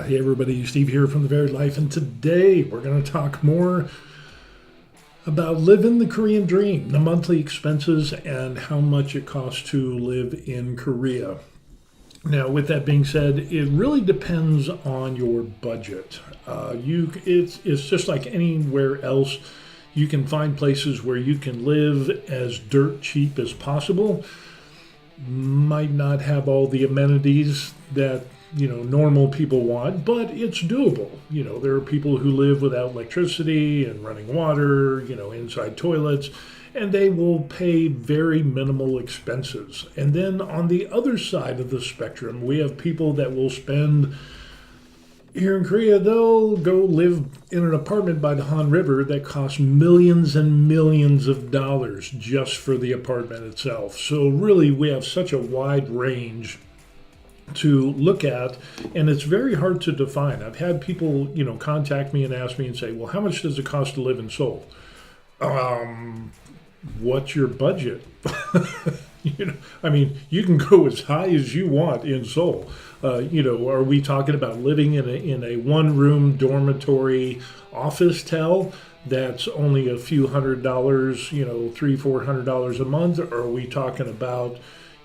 Hey everybody, Steve here from The Varied Life, and today we're going to talk more about living the Korean dream, the monthly expenses, and how much it costs to live in Korea. Now, with that being said, it really depends on your budget. It's just like anywhere else. You can find places where you can live as dirt cheap as possible. Might not have all the amenities that normal people want, but it's doable. There are people who live without electricity and running water, inside toilets, and they will pay very minimal expenses. And then on the other side of the spectrum, we have people that will spend, here in Korea, they'll go live in an apartment by the Han River that costs millions and millions of dollars just for the apartment itself. So really, we have such a wide range to look at, and it's very hard to define. I've had people, contact me and ask me and say, well, how much does it cost to live in Seoul? What's your budget? You can go as high as you want in Seoul. Are we talking about living in a one-room dormitory office tel that's only a few $100s, $300-400 a month? Or are we talking about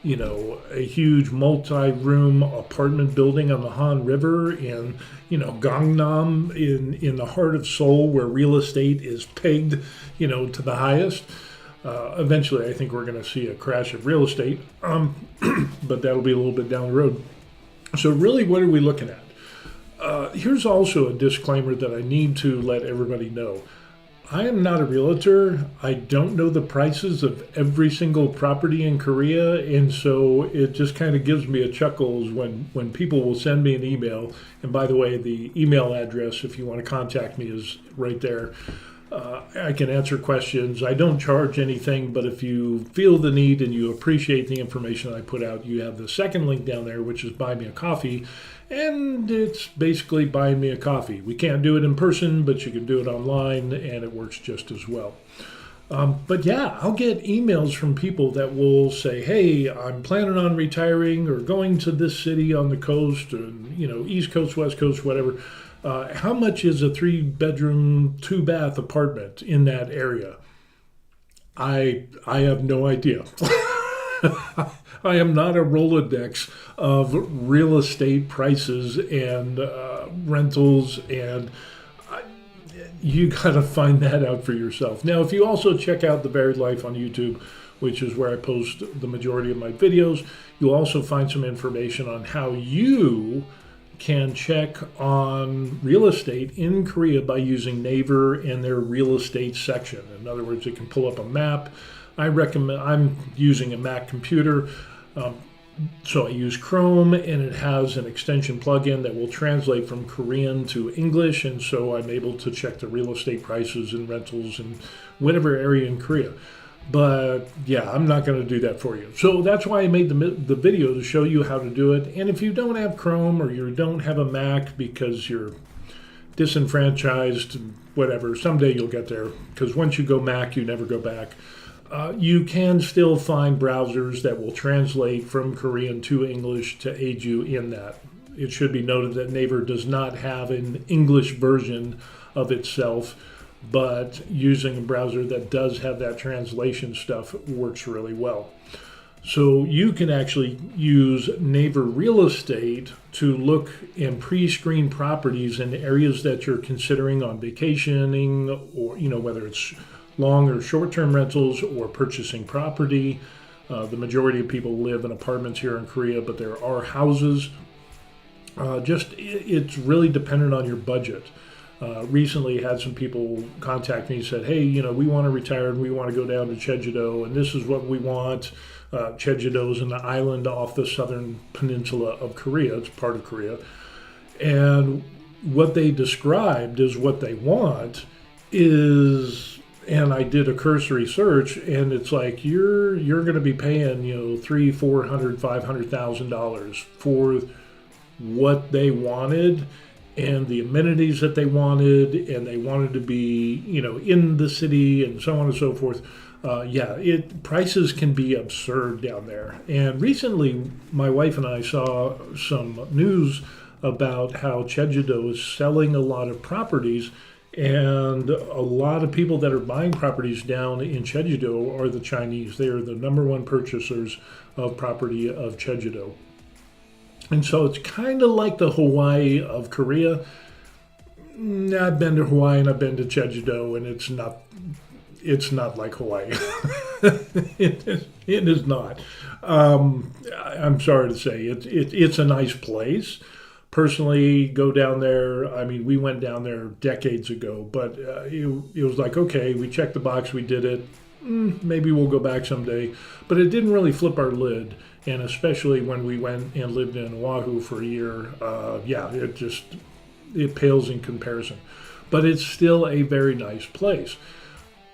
a huge multi-room apartment building on the Han River in, Gangnam in the heart of Seoul, where real estate is pegged, to the highest? Eventually, I think we're going to see a crash of real estate, but that'll be a little bit down the road. So really, what are we looking at? Here's also a disclaimer that I need to let everybody know. I am not a realtor. I don't know the prices of every single property in Korea, and so it just kind of gives me a chuckles when people will send me an email. And by the way, the email address, if you want to contact me, is right there. I can answer questions. I don't charge anything, but if you feel the need and you appreciate the information I put out, you have the second link down there, which is Buy Me a Coffee, and it's basically buying me a coffee. We can't do it in person, but you can do it online, and it works just as well. But yeah, I'll get emails from people that will say, hey, I'm planning on retiring or going to this city on the coast, or, East Coast, West Coast, whatever. How much is a 3-bedroom, 2-bath apartment in that area? I have no idea. I am not a Rolodex of real estate prices and rentals, and you got to find that out for yourself. Now, if you also check out The Varied Life on YouTube, which is where I post the majority of my videos, you'll also find some information on how you can check on real estate in Korea by using Naver and their real estate section. In other words, you can pull up a map. I'm using a Mac computer, so I use Chrome, and it has an extension plugin that will translate from Korean to English, and so I'm able to check the real estate prices and rentals in whatever area in Korea. But yeah, I'm not going to do that for you. So that's why I made the video, to show you how to do it. And if you don't have Chrome, or you don't have a Mac because you're disenfranchised, whatever, someday you'll get there, because once you go Mac, you never go back. You can still find browsers that will translate from Korean to English to aid you in that. It should be noted that Naver does not have an English version of itself, but using a browser that does have that translation stuff works really well. So you can actually use Naver Real Estate to look and pre-screen properties in areas that you're considering on vacationing, or whether it's long or short-term rentals or purchasing property. The majority of people live in apartments here in Korea, but there are houses. It's really dependent on your budget. Recently had some people contact me and said, hey, we want to retire and we want to go down to Jeju-do, and this is what we want. Jeju-do is an island off the southern peninsula of Korea. It's part of Korea. And what they described as what they want is, and I did a cursory search, and it's like you're going to be paying $300,000, $400,000, $500,000 for what they wanted and the amenities that they wanted, and they wanted to be in the city and so on and so forth. Prices can be absurd down there. And recently, my wife and I saw some news about how Jeju-do is selling a lot of properties, and a lot of people that are buying properties down in Jeju-do are the Chinese. They are the number one purchasers of property of Jeju-do. And so it's kind of like the Hawaii of Korea. I've been to Hawaii and I've been to Jeju-do, and it's not like Hawaii. It is not. I'm sorry to say, it's a nice place. Personally, go down there. I mean, we went down there decades ago, but it was like, okay, we checked the box, we did it. Maybe we'll go back someday. But it didn't really flip our lid. And especially when we went and lived in Oahu for a year, it pales in comparison. But it's still a very nice place.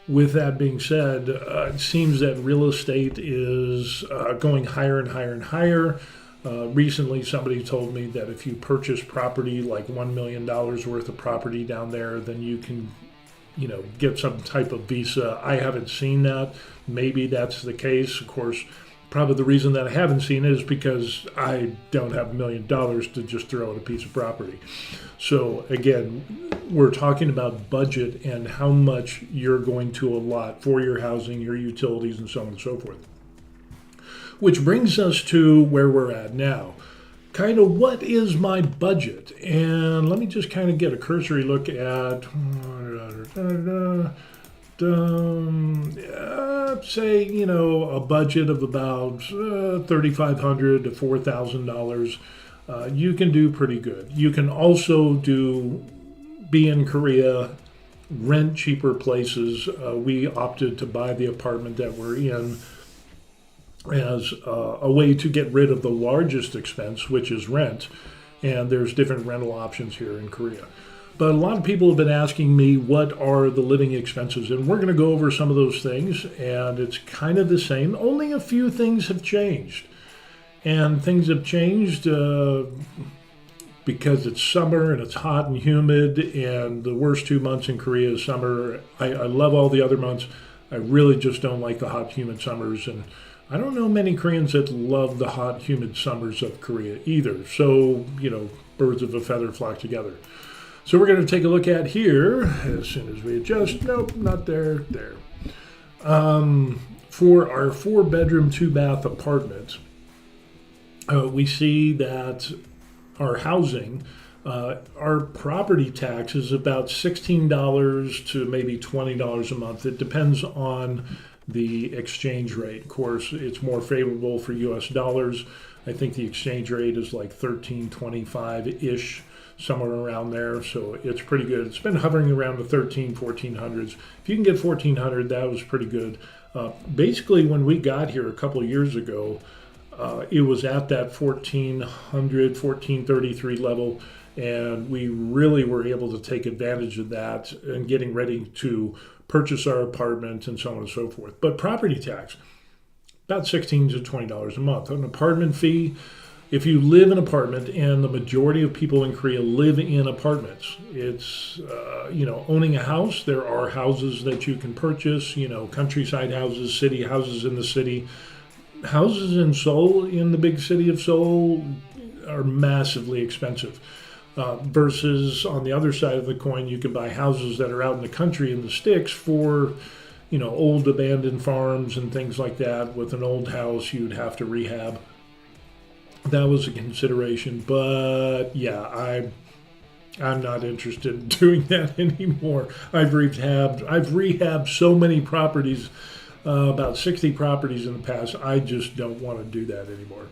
With that being said, it seems that real estate is going higher and higher and higher. Recently, somebody told me that if you purchase property like $1 million worth of property down there, then you can, get some type of visa. I haven't seen that. Maybe that's the case. Of course, probably the reason that I haven't seen it is because I don't have $1 million to just throw at a piece of property. So again, we're talking about budget and how much you're going to allot for your housing, your utilities, and so on and so forth. Which brings us to where we're at now. Kind of what is my budget? And let me just kind of get a cursory look at, say, a budget of about $3,500 to $4,000. You can do pretty good. You can also be in Korea, rent cheaper places. We opted to buy the apartment that we're in as a way to get rid of the largest expense, which is rent. And there's different rental options here in Korea. But a lot of people have been asking me, what are the living expenses? And we're going to go over some of those things. And it's kind of the same. Only a few things have changed. And things have changed because it's summer and it's hot and humid. And the worst 2 months in Korea is summer. I love all the other months. I really just don't like the hot, humid summers. And I don't know many Koreans that love the hot, humid summers of Korea either. So, birds of a feather flock together. So we're going to take a look at here, as soon as we adjust. Nope, not there, there. For our 4-bedroom, 2-bath apartment, we see that our housing, our property tax is about $16 to maybe $20 a month. It depends on the exchange rate. Of course, it's more favorable for US dollars. I think the exchange rate is like 13.25-ish, somewhere around there. So it's pretty good. It's been hovering around the 1400s. If you can get 1400, that was pretty good. Basically, when we got here a couple of years ago, it was at that 1433 level, and we really were able to take advantage of that and getting ready to purchase our apartment and so on and so forth. But property tax, about $16 to $20 a month. An apartment fee, if you live in an apartment, and the majority of people in Korea live in apartments, it's, owning a house. There are houses that you can purchase, countryside houses, city houses in the city. Houses in Seoul, in the big city of Seoul, are massively expensive. Versus on the other side of the coin, you can buy houses that are out in the country in the sticks for, old abandoned farms and things like that. With an old house, you'd have to rehab. That was a consideration, but yeah, I'm not interested in doing that anymore. I've rehabbed so many properties, about 60 properties in the past. I just don't want to do that anymore.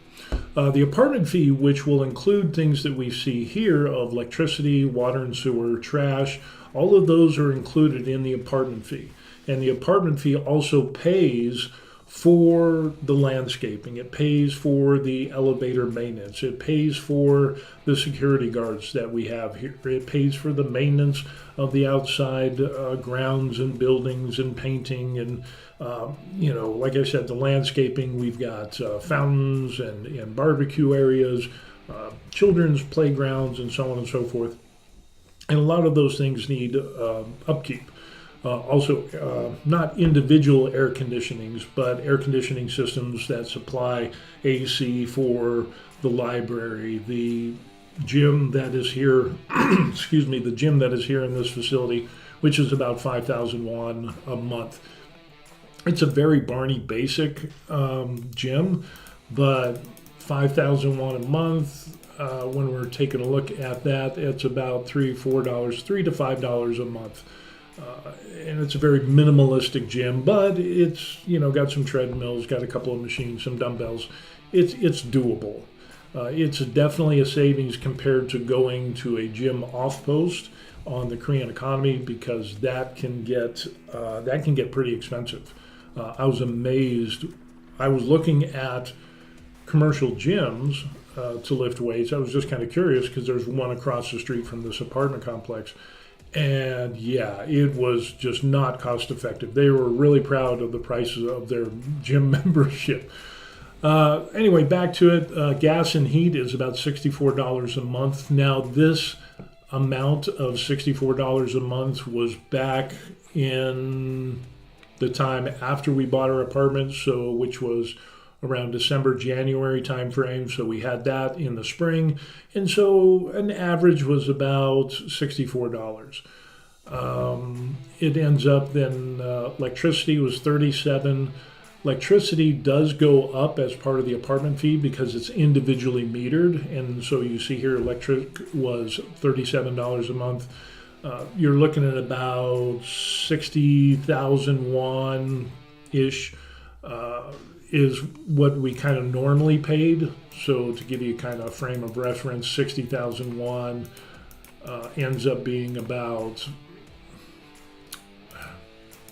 The apartment fee, which will include things that we see here of electricity, water and sewer, trash, all of those are included in the apartment fee. And the apartment fee also pays for the landscaping. It pays for the elevator maintenance. It pays for the security guards that we have here. It pays for the maintenance of the outside grounds and buildings and painting and like I said, the landscaping. We've got fountains and barbecue areas, children's playgrounds, and so on and so forth. And a lot of those things need upkeep. Also, not individual air conditionings, but air conditioning systems that supply AC for the library, the gym that is here, excuse me, the gym that is here in this facility, which is about 5,000 won a month. It's a very Barney basic gym, but 5,000 won a month. When we're taking a look at that, it's about $3 to $5 a month. And it's a very minimalistic gym, but it's got some treadmills, got a couple of machines, some dumbbells. It's doable. It's definitely a savings compared to going to a gym off post on the Korean economy, because that can get pretty expensive. I was amazed. I was looking at commercial gyms to lift weights. I was just kind of curious because there's one across the street from this apartment complex. And yeah, it was just not cost effective. They were really proud of the prices of their gym membership. Anyway, back to it. Gas and heat is about $64 a month. Now, this amount of $64 a month was back in the time after we bought our apartment, so which was around December, January time frame. So we had that in the spring, and so an average was about $64. It ends up then electricity was $37. Electricity does go up as part of the apartment fee because it's individually metered, and so you see here electric was $37 a month. You're looking at about 60,000 won ish. Is what we kind of normally paid. So to give you kind of a frame of reference, 60,000 won ends up being about,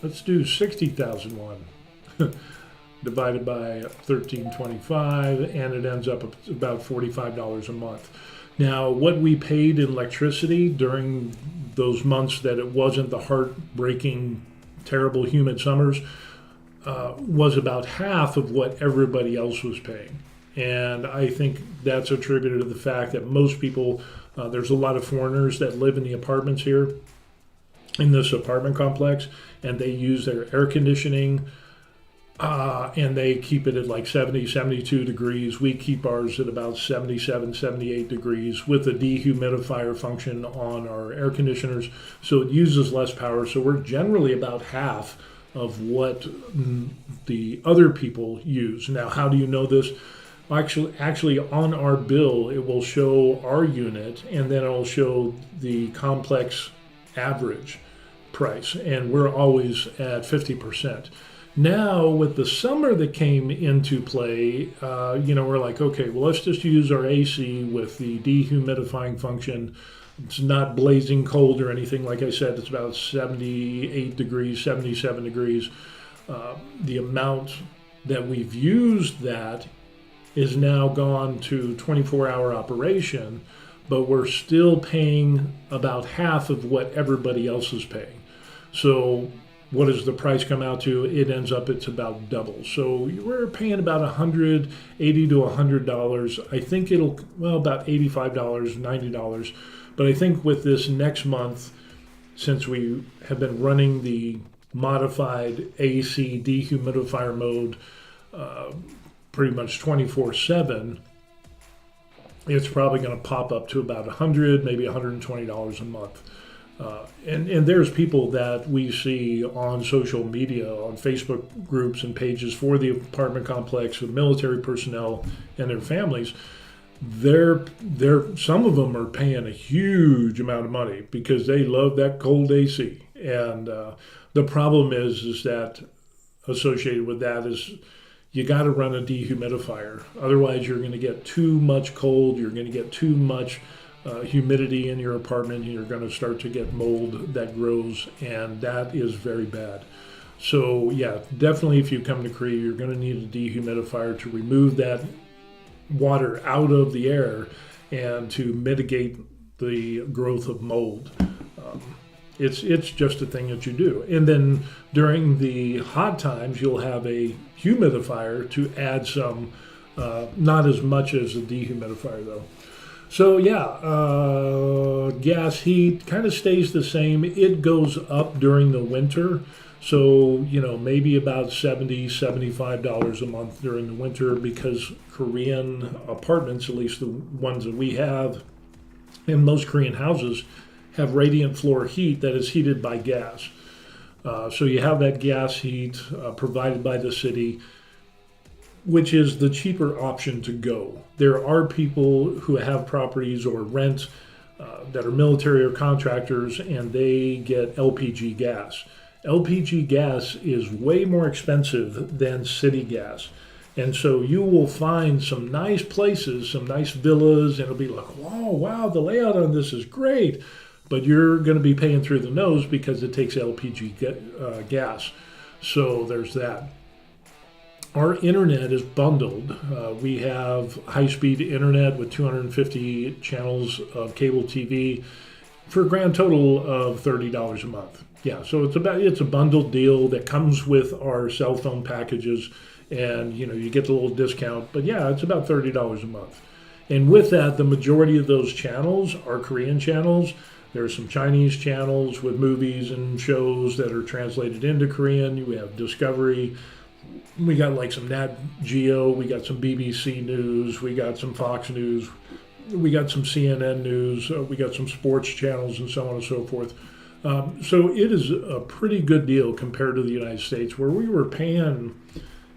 let's do 60,000 won divided by 1325, and it ends up about $45 a month. Now, what we paid in electricity during those months that it wasn't the heartbreaking, terrible, humid summers, was about half of what everybody else was paying. And I think that's attributed to the fact that most people, there's a lot of foreigners that live in the apartments here in this apartment complex, and they use their air conditioning, and they keep it at like 70, 72 degrees. We keep ours at about 77, 78 degrees with a dehumidifier function on our air conditioners. So it uses less power. So we're generally about half of what the other people use. Now, how do you know this? Actually, on our bill, it will show our unit, and then it will show the complex average price, and we're always at 50%. Now, with the summer that came into play, we're like, okay, well, let's just use our AC with the dehumidifying function. It's not blazing cold or anything. Like I said, it's about 78 degrees, 77 degrees. The amount that we've used that is now gone to 24-hour operation, but we're still paying about half of what everybody else is paying. So what does the price come out to? It ends up, it's about double. So we're paying about $180 to $100. I think about $85, $90. But I think with this next month, since we have been running the modified AC dehumidifier mode pretty much 24/7, it's probably going to pop up to about $100, maybe $120 a month. And there's people that we see on social media, on Facebook groups and pages for the apartment complex with military personnel and their families. Some of them are paying a huge amount of money because they love that cold AC. And the problem is that associated with that is you got to run a dehumidifier. Otherwise, you're going to get too much cold. You're going to get too much humidity in your apartment, and you're going to start to get mold that grows, and that is very bad. So yeah, definitely if you come to Korea, you're going to need a dehumidifier to remove that water out of the air and to mitigate the growth of mold. It's just a thing that you do. And then during the hot times, you'll have a humidifier to add some, not as much as a dehumidifier though. So yeah, gas heat kind of stays the same. It goes up during the winter. So, maybe about $70, $75 a month during the winter, because Korean apartments, at least the ones that we have, And most Korean houses have radiant floor heat that is heated by gas. So you have that gas heat provided by the city, which is the cheaper option to go. There are people who have properties or rent that are military or contractors, and they get LPG gas. LPG gas is way more expensive than city gas. And so you will find some nice places, some nice villas, and it'll be like, whoa, wow, the layout on this is great. But you're going to be paying through the nose because it takes LPG gas. So there's that. Our internet is bundled. We have high-speed internet with 250 channels of cable TV for a grand total of $30 a month. Yeah, so it's a bundled deal that comes with our cell phone packages, and you get the little discount. But yeah, it's about $30 a month. And with that, the majority of those channels are Korean channels. There's some Chinese channels with movies and shows that are translated into Korean. We have Discovery. We got like some Nat Geo. We got some BBC News. We got some Fox News. We got some CNN News. We got some sports channels and so on and so forth. So it is a pretty good deal compared to the United States, where we were paying,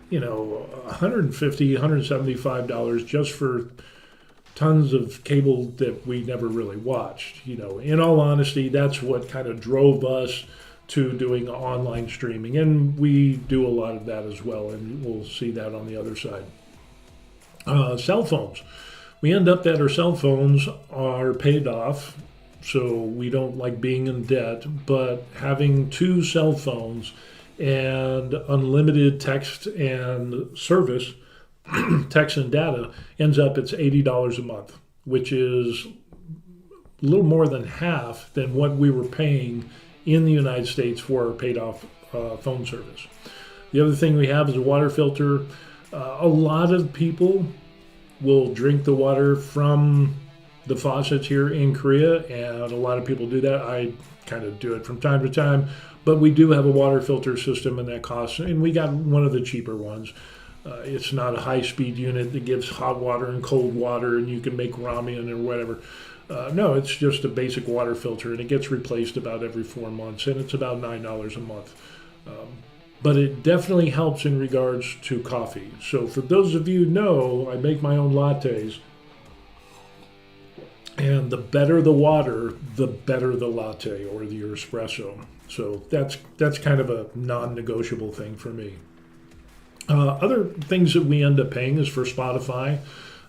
$150, $175 just for tons of cable that we never really watched. In all honesty, that's what kind of drove us to doing online streaming, and we do a lot of that as well, and we'll see that on the other side. Cell phones. We end up that our cell phones are paid off, so we don't like being in debt, but having 2 cell phones and unlimited text and service, text and data, ends up it's $80 a month, which is a little more than half than what we were paying in the United States for our paid off phone service. The other thing we have is a water filter. A lot of people will drink the water from the faucets here in Korea, and a lot of people do that. I kind of do it from time to time, but we do have a water filter system, and that costs, and we got one of the cheaper ones. It's not a high-speed unit that gives hot water and cold water, and you can make ramen or whatever. No, it's just a basic water filter, and it gets replaced about every 4 months, and it's about $9 a month. But it definitely helps in regards to coffee. So for those of you who know, I make my own lattes, and the better the water, the better the latte or the espresso. So that's kind of a non-negotiable thing for me. Other things that we end up paying is for Spotify.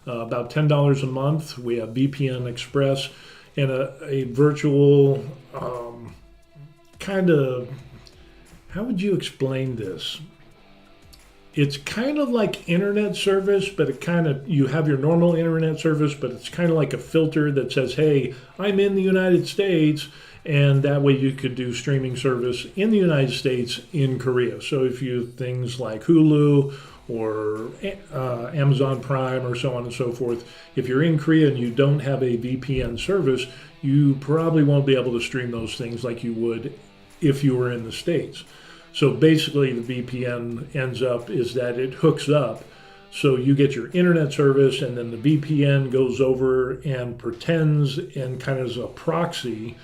About $10 a month. We have VPN Express and a virtual kind of, how would you explain this? It's kind of like internet service, but you have your normal internet service, but it's kind of like a filter that says, hey, I'm in the United States, and that way you could do streaming service in the United States in Korea. So if you things like Hulu or Amazon Prime or so on and so forth, if you're in Korea and you don't have a VPN service, you probably won't be able to stream those things like you would if you were in the States. So basically the VPN ends up is that it hooks up, so you get your internet service, and then the VPN goes over and pretends and kind of as a proxy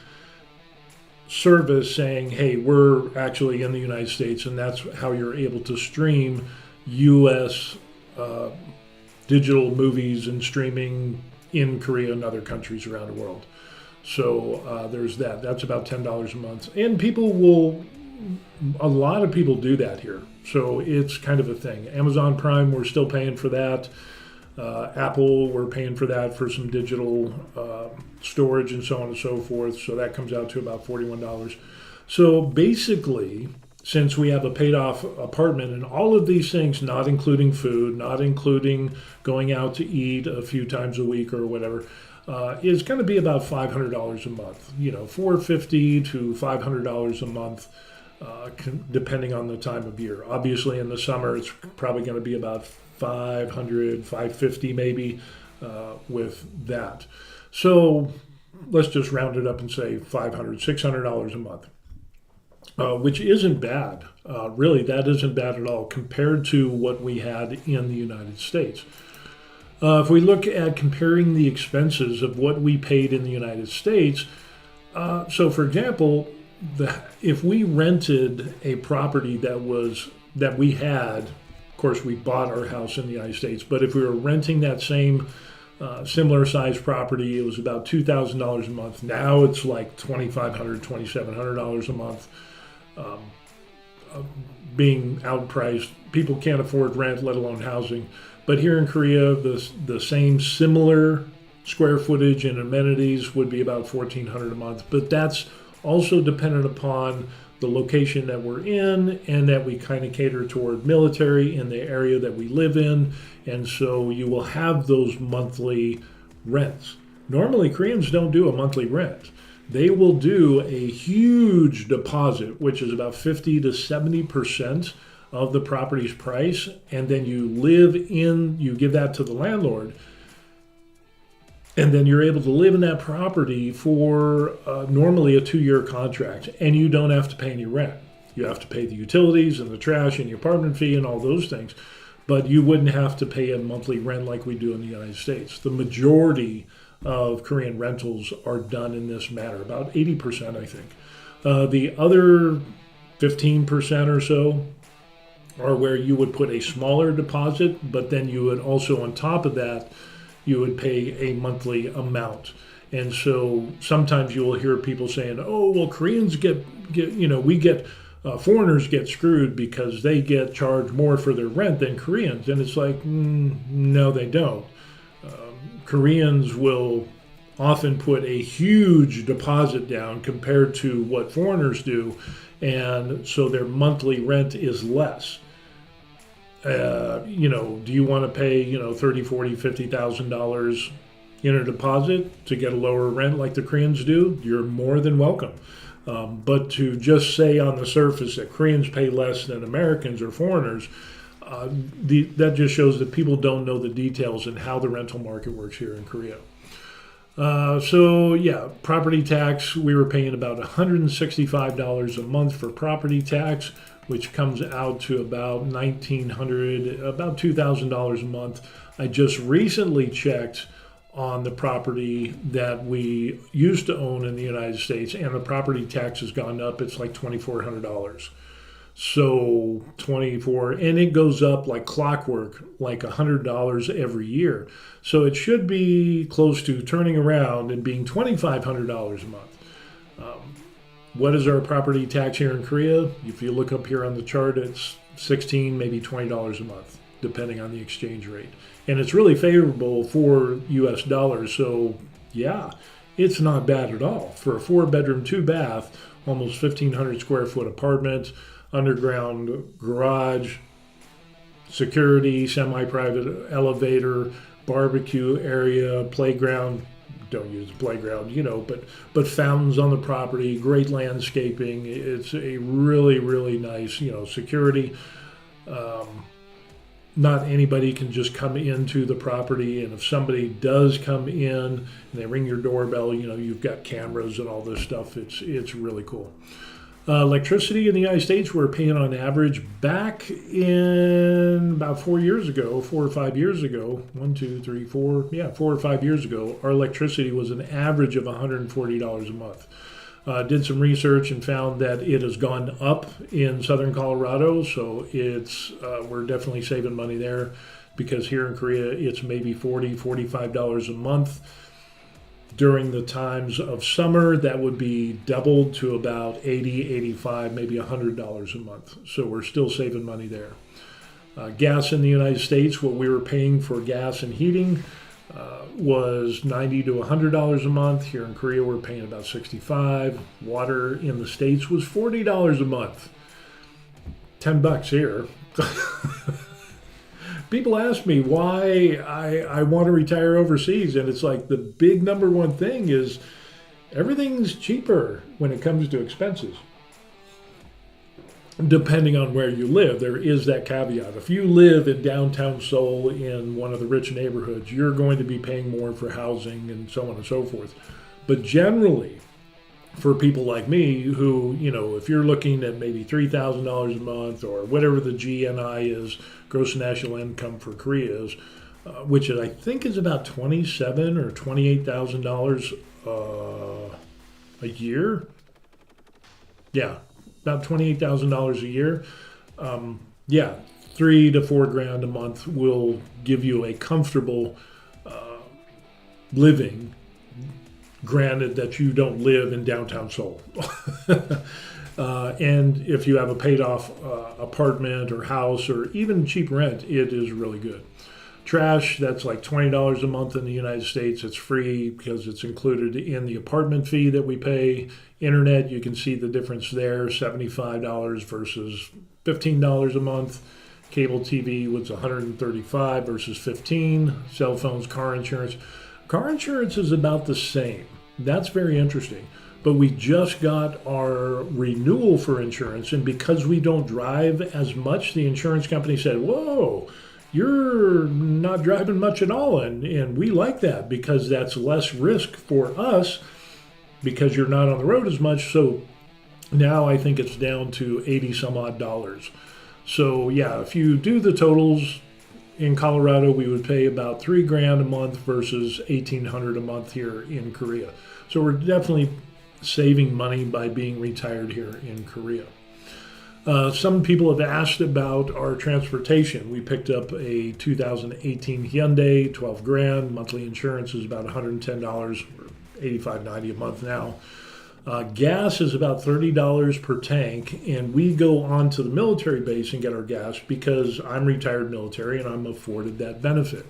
service saying, hey, we're actually in the United States, and that's how you're able to stream U.S. Digital movies and streaming in Korea and other countries around the world. So there's that. That's about $10 a month. And a lot of people do that here. So it's kind of a thing. Amazon Prime, we're still paying for that. Apple, we're paying for that for some digital storage and so on and so forth. So that comes out to about $41. So basically, since we have a paid off apartment and all of these things, not including food, not including going out to eat a few times a week or whatever, is going to be about $500 a month. $450 to $500 a month, depending on the time of year. Obviously, in the summer, it's probably going to be about $500, $550 maybe with that. So let's just round it up and say $500, $600 a month. Which isn't bad. Really, that isn't bad at all compared to what we had in the United States. If we look at comparing the expenses of what we paid in the United States, so for example, if we rented a property that we had, of course we bought our house in the United States, but if we were renting that same similar size property, it was about $2,000 a month. Now it's like $2,500, $2,700 a month, being outpriced. People can't afford rent, let alone housing. But here in Korea, the same similar square footage and amenities would be about $1,400 a month. But that's also dependent upon the location that we're in, and that we kind of cater toward military in the area that we live in. And so you will have those monthly rents. Normally, Koreans don't do a monthly rent. They will do a huge deposit, which is about 50 to 70% of the property's price. And then you give that to the landlord. And then you're able to live in that property for normally a 2-year contract, and you don't have to pay any rent. You have to pay the utilities and the trash and the apartment fee and all those things, but you wouldn't have to pay a monthly rent like we do in the United States. The majority of Korean rentals are done in this manner, about 80%, I think. The other 15% or so are where you would put a smaller deposit, but then you would also, on top of that, you would pay a monthly amount. And so sometimes you will hear people saying, oh, well, Koreans foreigners get screwed because they get charged more for their rent than Koreans. And it's like, no, they don't. Koreans will often put a huge deposit down compared to what foreigners do. And so their monthly rent is less. Do you want to pay, $30,000, $40,000, $50,000 in a deposit to get a lower rent like the Koreans do? You're more than welcome. But to just say on the surface that Koreans pay less than Americans or foreigners, that just shows that people don't know the details and how the rental market works here in Korea. Property tax, we were paying about $165 a month for property tax, which comes out to about $1,900, about $2,000 a month. I just recently checked on the property that we used to own in the United States, and the property tax has gone up. It's like $2,400. So 24, and it goes up like clockwork, like $100 every year. So it should be close to turning around and being $2,500 a month. What is our property tax here in Korea? If you look up here on the chart, it's $16, maybe $20 a month, depending on the exchange rate. And it's really favorable for US dollars. So yeah, it's not bad at all. For a 4-bedroom, 2-bath, almost 1,500 square foot apartment, underground garage, security, semi-private elevator, barbecue area, playground. Don't use the playground, but fountains on the property, great landscaping. It's a really, really nice, security. Not anybody can just come into the property, and if somebody does come in and they ring your doorbell, you've got cameras and all this stuff. It's really cool. Electricity in the United States, we're paying on average back in about 4 years ago, 4 or 5 years ago, 4 or 5 years ago, our electricity was an average of $140 a month. Did some research and found that it has gone up in southern Colorado, so we're definitely saving money there, because here in Korea it's maybe $40, $45 a month. During the times of summer, that would be doubled to about $80, $85, maybe $100 a month. So we're still saving money there. Gas in the United States, what we were paying for gas and heating was $90 to $100 a month. Here in Korea, we're paying about $65. Water in the States was $40 a month. $10 here. People ask me why I want to retire overseas, and it's like the big number one thing is everything's cheaper when it comes to expenses. Depending on where you live, there is that caveat. If you live in downtown Seoul in one of the rich neighborhoods, you're going to be paying more for housing and so on and so forth. But generally, for people like me who, if you're looking at maybe $3,000 a month or whatever the GNI is, gross national income for Korea is, which I think is about $27,000 or $28,000 a year. Yeah, about $28,000 a year. Yeah, 3 to 4 grand a month will give you a comfortable living. Granted that you don't live in downtown Seoul. And if you have a paid off apartment or house or even cheap rent, it is really good. Trash, that's like $20 a month in the United States. It's free because it's included in the apartment fee that we pay. Internet, you can see the difference there, $75 versus $15 a month. Cable TV was $135 versus $15. Cell phones, car insurance. Car insurance is about the same. That's very interesting. But we just got our renewal for insurance, and because we don't drive as much, the insurance company said, whoa, you're not driving much at all. And we like that because that's less risk for us because you're not on the road as much. So now I think it's down to 80 some odd dollars. So yeah, if you do the totals in Colorado, we would pay about $3,000 a month versus $1,800 a month here in Korea. So we're definitely saving money by being retired here in Korea. Some people have asked about our transportation. We picked up a 2018 Hyundai, 12 grand. Monthly insurance is about $110, or $85.90 a month now. Gas is about $30 per tank, and we go on to the military base and get our gas because I'm retired military and I'm afforded that benefit.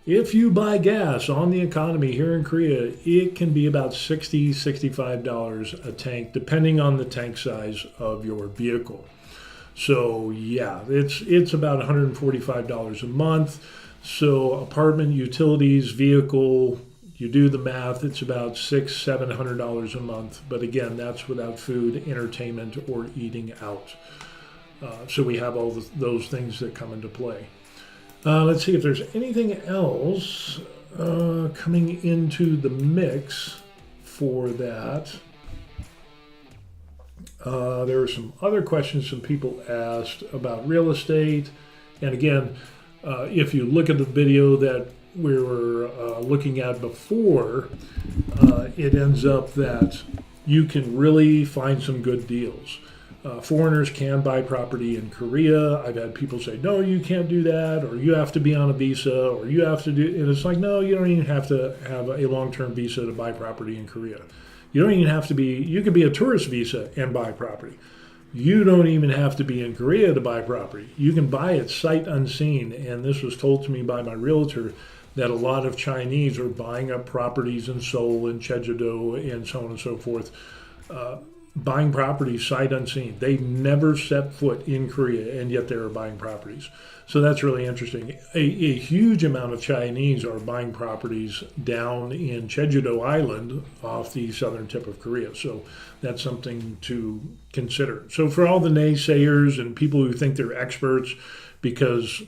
If you buy gas on the economy here in Korea, it can be about $60, $65 a tank, depending on the tank size of your vehicle. So yeah, it's about $145 a month. So apartment, utilities, vehicle, you do the math, it's about $600-$700 a month. But again, that's without food, entertainment, or eating out. So we have all those things that come into play. Let's see if there's anything else coming into the mix for that. There were some other questions some people asked about real estate. And again, if you look at the video that we were looking at before, it ends up that you can really find some good deals. Foreigners can buy property in Korea. I've had people say, no, you can't do that, or you have to be on a visa, or you have to do, and it's like, no, you don't even have to have a long-term visa to buy property in Korea. You don't even have to be, you can be a tourist visa and buy property. You don't even have to be in Korea to buy property. You can buy it sight unseen, and this was told to me by my realtor that a lot of Chinese are buying up properties in Seoul and Jeju-do and so on and so forth, buying properties sight unseen. They never set foot in Korea, and yet they are buying properties. So that's really interesting. A huge amount of Chinese are buying properties down in Jeju-do Island off the southern tip of Korea. So that's something to consider. So for all the naysayers and people who think they're experts because,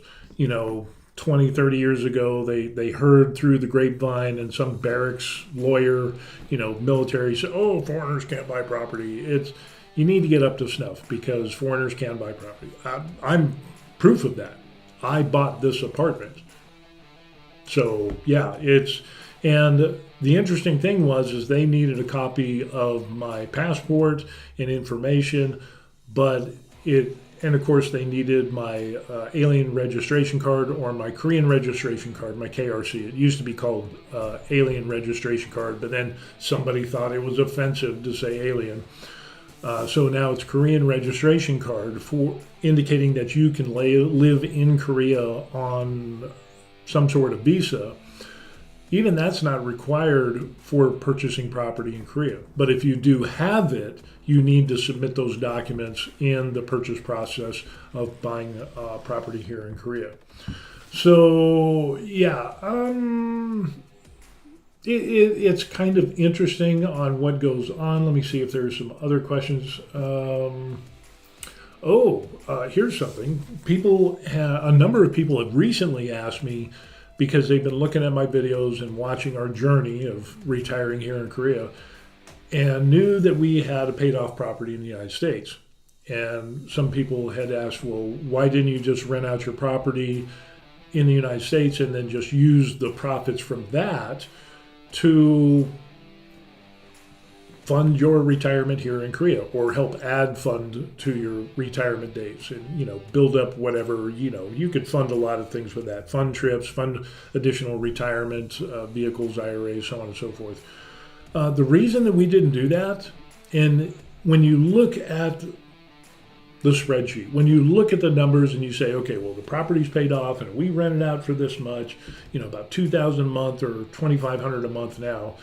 20, 30 years ago, they heard through the grapevine and some barracks lawyer, military said, oh, foreigners can't buy property. You need to get up to snuff because foreigners can buy property. I'm proof of that. I bought this apartment. So yeah, and the interesting thing is they needed a copy of my passport and information, and of course, they needed my alien registration card or my Korean registration card, my KRC. It used to be called alien registration card, but then somebody thought it was offensive to say alien. So now it's Korean registration card for indicating that you can live in Korea on some sort of visa. Even that's not required for purchasing property in Korea. But if you do have it, you need to submit those documents in the purchase process of buying property here in Korea. So, yeah, it's kind of interesting on what goes on. Let me see if there's some other questions. Here's something. A number of people have recently asked me, because they've been looking at my videos and watching our journey of retiring here in Korea, and knew that we had a paid off property in the United States. And some people had asked, well, why didn't you just rent out your property in the United States and then just use the profits from that to fund your retirement here in Korea, or help add fund to your retirement days, and build up whatever. You could fund a lot of things with that: fund trips, fund additional retirement vehicles, IRAs, so on and so forth. The reason that we didn't do that, and when you look at the spreadsheet, when you look at the numbers and you say, okay, well, the property's paid off and we rent it out for this much, about $2,000 a month or $2,500 a month now.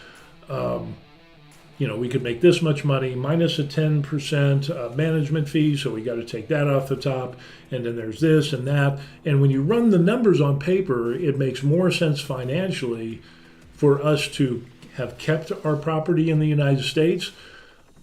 We could make this much money minus a 10% management fee, so we got to take that off the top, and then there's this and that. And when you run the numbers on paper, it makes more sense financially for us to have kept our property in the United States.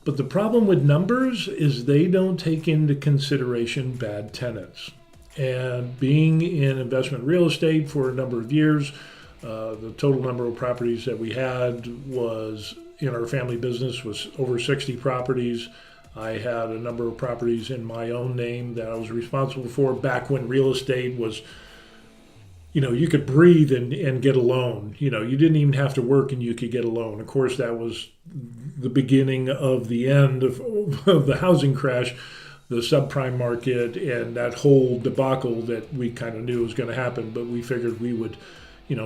But the problem with numbers is they don't take into consideration bad tenants. And being in investment real estate for a number of years, the total number of properties that we had was in our family business was over 60 properties. I had a number of properties in my own name that I was responsible for back when real estate was, you could breathe and get a loan. You didn't even have to work and you could get a loan. Of course, that was the beginning of the end of the housing crash, the subprime market, and that whole debacle that we kind of knew was going to happen. But we figured we would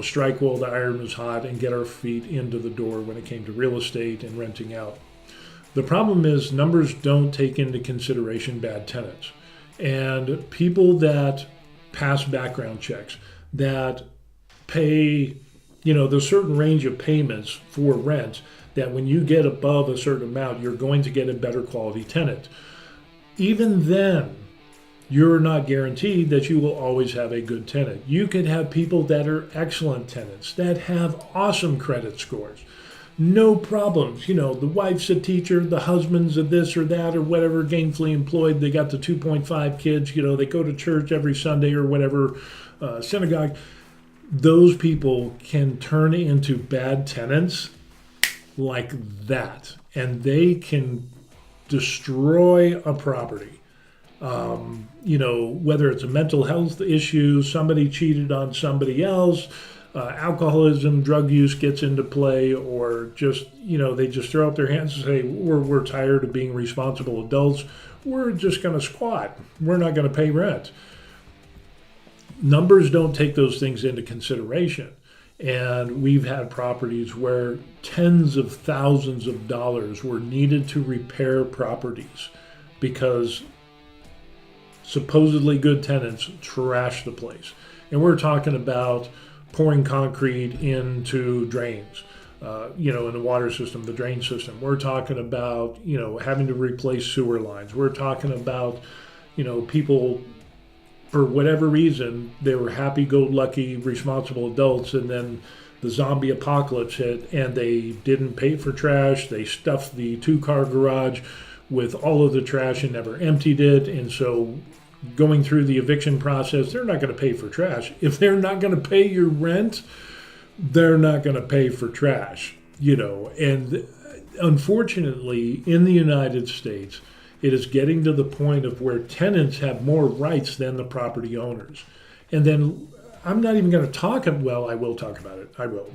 strike while the iron was hot and get our feet into the door when it came to real estate and renting out. The problem is numbers don't take into consideration bad tenants and people that pass background checks, that pay, the certain range of payments for rent, that when you get above a certain amount, you're going to get a better quality tenant. Even then, you're not guaranteed that you will always have a good tenant. You could have people that are excellent tenants, that have awesome credit scores, no problems. The wife's a teacher, the husband's a this or that or whatever, gainfully employed. They got the 2.5 kids, they go to church every Sunday or whatever, synagogue. Those people can turn into bad tenants like that, and they can destroy a property. Whether it's a mental health issue, somebody cheated on somebody else, alcoholism, drug use gets into play, or just, they just throw up their hands and say, we're tired of being responsible adults. We're just going to squat. We're not going to pay rent. Numbers don't take those things into consideration. And we've had properties where tens of thousands of dollars were needed to repair properties because supposedly good tenants trash the place. And we're talking about pouring concrete into drains, in the water system, the drain system. We're talking about, having to replace sewer lines. We're talking about, people, for whatever reason, they were happy-go-lucky, responsible adults, and then the zombie apocalypse hit, and they didn't pay for trash. They stuffed the two-car garage with all of the trash and never emptied it, and so going through the eviction process, they're not going to pay for trash. If they're not going to pay your rent, they're not going to pay for trash, And unfortunately, in the United States, it is getting to the point of where tenants have more rights than the property owners. And then I'm not even going to talk, well, I will talk about it. I will.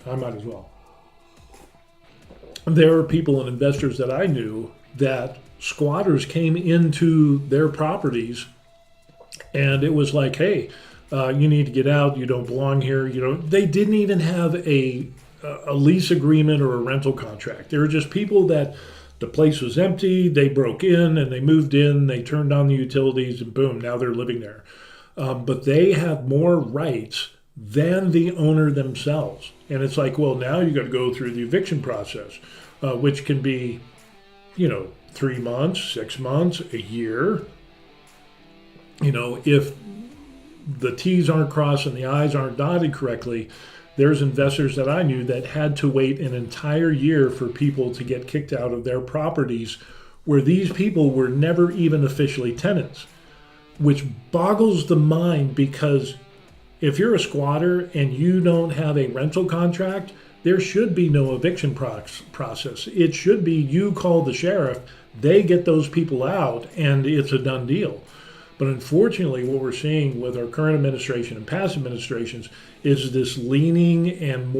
I might as well. There are people and investors that I knew that squatters came into their properties and it was like, hey, you need to get out. You don't belong here. They didn't even have a lease agreement or a rental contract. They were just people that the place was empty. They broke in and they moved in. They turned on the utilities and boom, now they're living there. But they have more rights than the owner themselves. And it's like, well, now you got to go through the eviction process, which can be, 3 months, 6 months, a year. If the T's aren't crossed and the I's aren't dotted correctly, there's investors that I knew that had to wait an entire year for people to get kicked out of their properties where these people were never even officially tenants, which boggles the mind, because if you're a squatter and you don't have a rental contract, there should be no eviction process. It should be you call the sheriff, they get those people out, and it's a done deal. But unfortunately, what we're seeing with our current administration and past administrations is this leaning and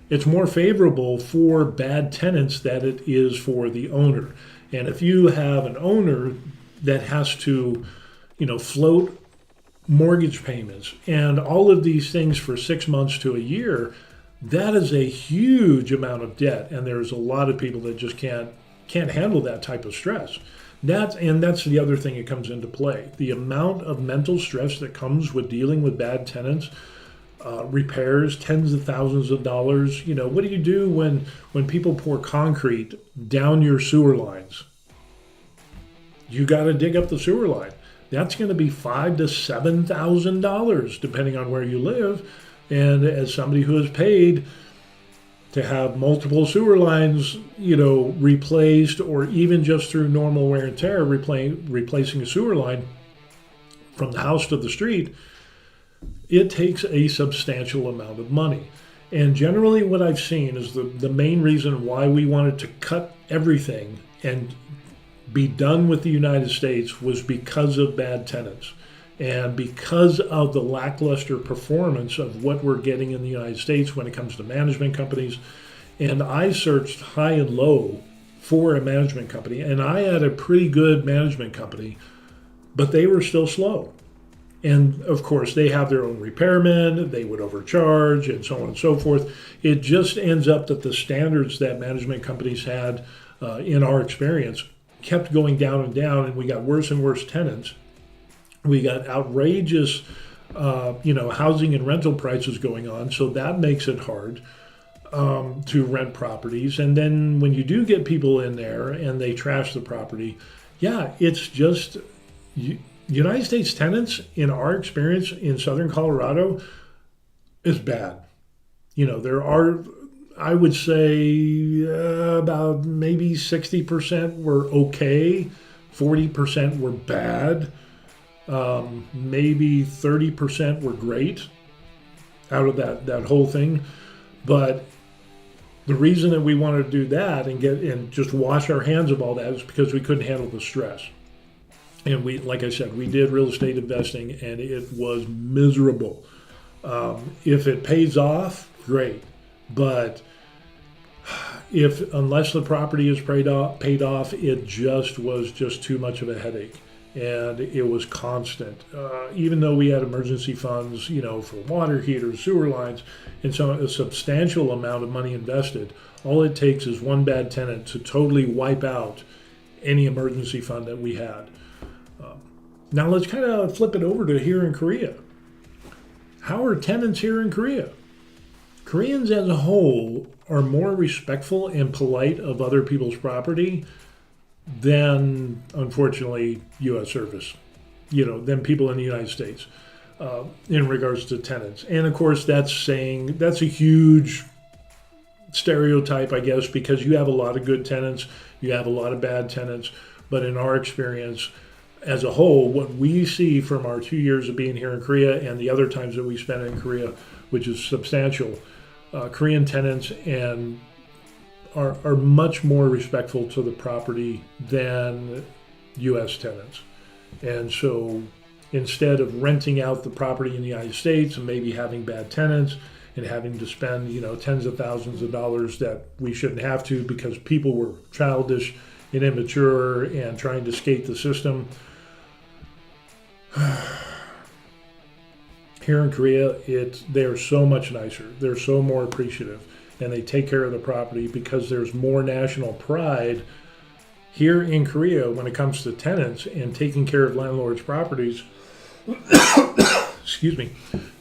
it's more favorable for bad tenants than it is for the owner. And if you have an owner that has to, float mortgage payments and all of these things for 6 months to a year, that is a huge amount of debt. And there's a lot of people that just can't handle that type of stress. That's the other thing that comes into play. The amount of mental stress that comes with dealing with bad tenants, repairs, tens of thousands of dollars. What do you do when people pour concrete down your sewer lines? You got to dig up the sewer line. That's going to be $5,000 to $7,000 depending on where you live. And as somebody who has paid to have multiple sewer lines, replaced, or even just through normal wear and tear, replacing a sewer line from the house to the street, it takes a substantial amount of money. And generally what I've seen is the main reason why we wanted to cut everything and be done with the United States was because of bad tenants and because of the lackluster performance of what we're getting in the United States when it comes to management companies. And I searched high and low for a management company, and I had a pretty good management company, but they were still slow. And of course, they have their own repairmen, they would overcharge, and so on and so forth. It just ends up that the standards that management companies had, in our experience, kept going down and down, and we got worse and worse tenants. We got outrageous, housing and rental prices going on, so that makes it hard to rent properties. And then when you do get people in there and they trash the property, it's just United States tenants, in our experience in Southern Colorado, is bad. There are, I would say, about maybe 60% were okay, 40% were bad. Maybe 30% were great out of that whole thing. But the reason that we wanted to do that and just wash our hands of all that is because we couldn't handle the stress. And we, like I said, we did real estate investing and it was miserable. If it pays off, great. But unless the property is paid off, it just was too much of a headache. And it was constant. Even though we had emergency funds, for water heaters, sewer lines, and so a substantial amount of money invested, all it takes is one bad tenant to totally wipe out any emergency fund that we had. Now let's kind of flip it over to here in Korea. How are tenants here in Korea? Koreans as a whole are more respectful and polite of other people's property than, unfortunately, U.S. service, than people in the United States in regards to tenants. And of course, that's a huge stereotype, I guess, because you have a lot of good tenants, you have a lot of bad tenants. But in our experience, as a whole, what we see from our 2 years of being here in Korea and the other times that we spent in Korea, which is substantial, Korean tenants are much more respectful to the property than U.S. tenants. And so instead of renting out the property in the United States and maybe having bad tenants and having to spend, tens of thousands of dollars that we shouldn't have to because people were childish and immature and trying to skate the system. Here in Korea, they're so much nicer. They're so more appreciative, and they take care of the property because there's more national pride here in Korea when it comes to tenants and taking care of landlords' properties, excuse me,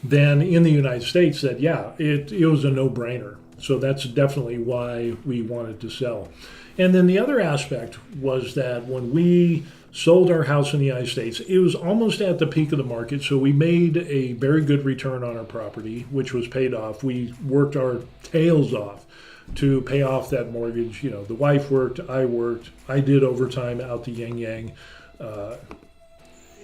than in the United States. That it was a no-brainer. So that's definitely why we wanted to sell. And then the other aspect was that when we sold our house in the United States, it was almost at the peak of the market, so we made a very good return on our property, which was paid off. We worked our tails off to pay off that mortgage. The wife worked, I did overtime out the yin-yang.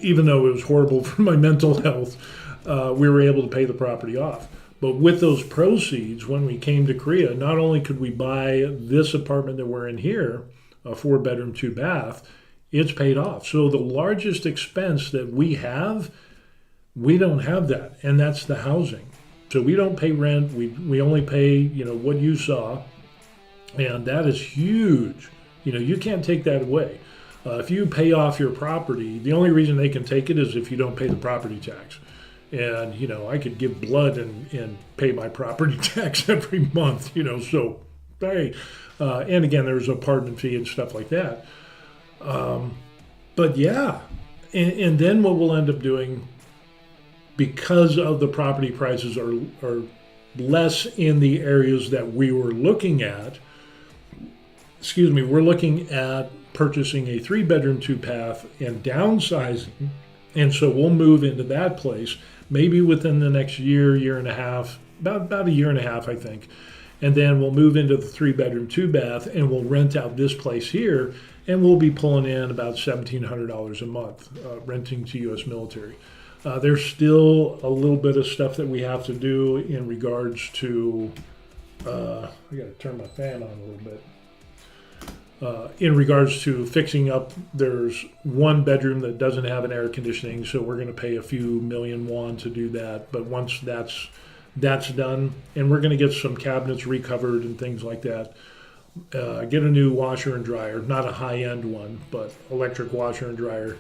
Even though it was horrible for my mental health, we were able to pay the property off. But with those proceeds, when we came to Korea, not only could we buy this apartment that we're in here, a 4-bedroom, 2-bath, it's paid off. So the largest expense that we don't have that, and that's the housing. So we don't pay rent. We only pay, what you saw, and that is huge. You can't take that away. If you pay off your property, the only reason they can take it is if you don't pay the property tax. And, I could give blood and pay my property tax every month, so hey. And again, there's an apartment fee and stuff like that. But yeah, and then what we'll end up doing, because of the property prices are less in the areas that we were looking at, we're looking at purchasing a 3-bedroom, 2-bath and downsizing. And so we'll move into that place maybe within the next year and a half, about a year and a half, I think. And then we'll move into the 3-bedroom, 2-bath, and we'll rent out this place here, and we'll be pulling in about $1,700 a month renting to U.S. military. There's still a little bit of stuff that we have to do in regards to, I got to turn my fan on a little bit. In regards to fixing up, there's one bedroom that doesn't have an air conditioning, so we're going to pay a few million won to do that. But once that's done, and we're going to get some cabinets recovered and things like that, get a new washer and dryer, not a high-end one, but electric washer and dryer,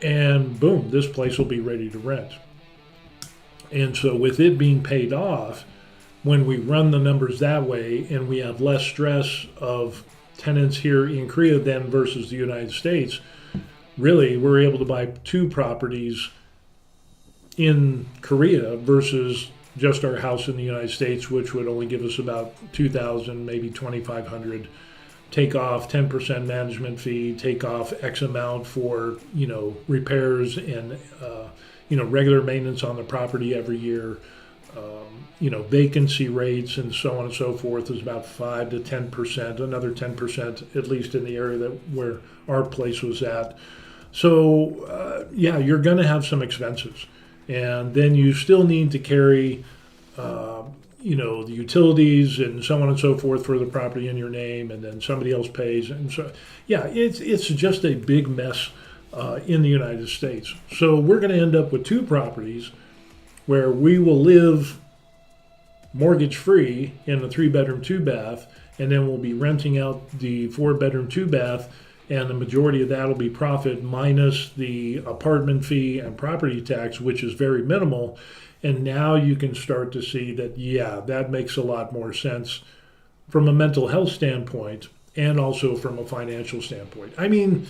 and boom, this place will be ready to rent. And so with it being paid off, when we run the numbers that way and we have less stress of tenants here in Korea than versus the United States, really we're able to buy 2 properties in Korea versus just our house in the United States, which would only give us about $2,000, maybe $2,500. Take off 10% management fee, take off X amount for repairs and regular maintenance on the property every year. Vacancy rates and so on and so forth is about 5 to 10%, another 10% at least in the area where our place was at. So you're going to have some expenses, and then you still need to carry the utilities and so on and so forth for the property in your name, and then somebody else pays. And so, it's just a big mess in the United States. So we're going to end up with 2 properties where we will live mortgage free in a 3-bedroom, 2-bath, and then we'll be renting out the 4-bedroom, 2-bath, and the majority of that will be profit minus the apartment fee and property tax, which is very minimal. And now you can start to see that, that makes a lot more sense from a mental health standpoint and also from a financial standpoint. I mean,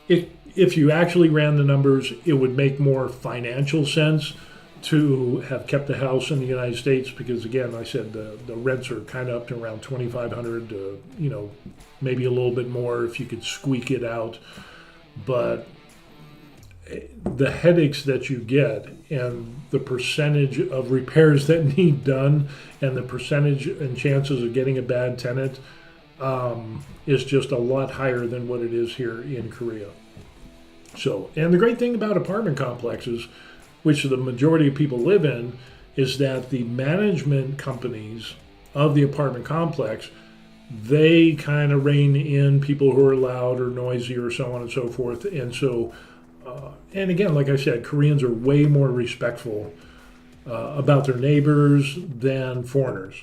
if you actually ran the numbers, it would make more financial sense to have kept the house in the United States because, again, I said the rents are kind of up to around $2,500 to, maybe a little bit more if you could squeak it out. But the headaches that you get and the percentage of repairs that need done and the percentage and chances of getting a bad tenant is just a lot higher than what it is here in Korea. So, and the great thing about apartment complexes, which the majority of people live in, is that the management companies of the apartment complex, they kind of rein in people who are loud or noisy or so on and so forth. And so, and again, like I said, Koreans are way more respectful about their neighbors than foreigners.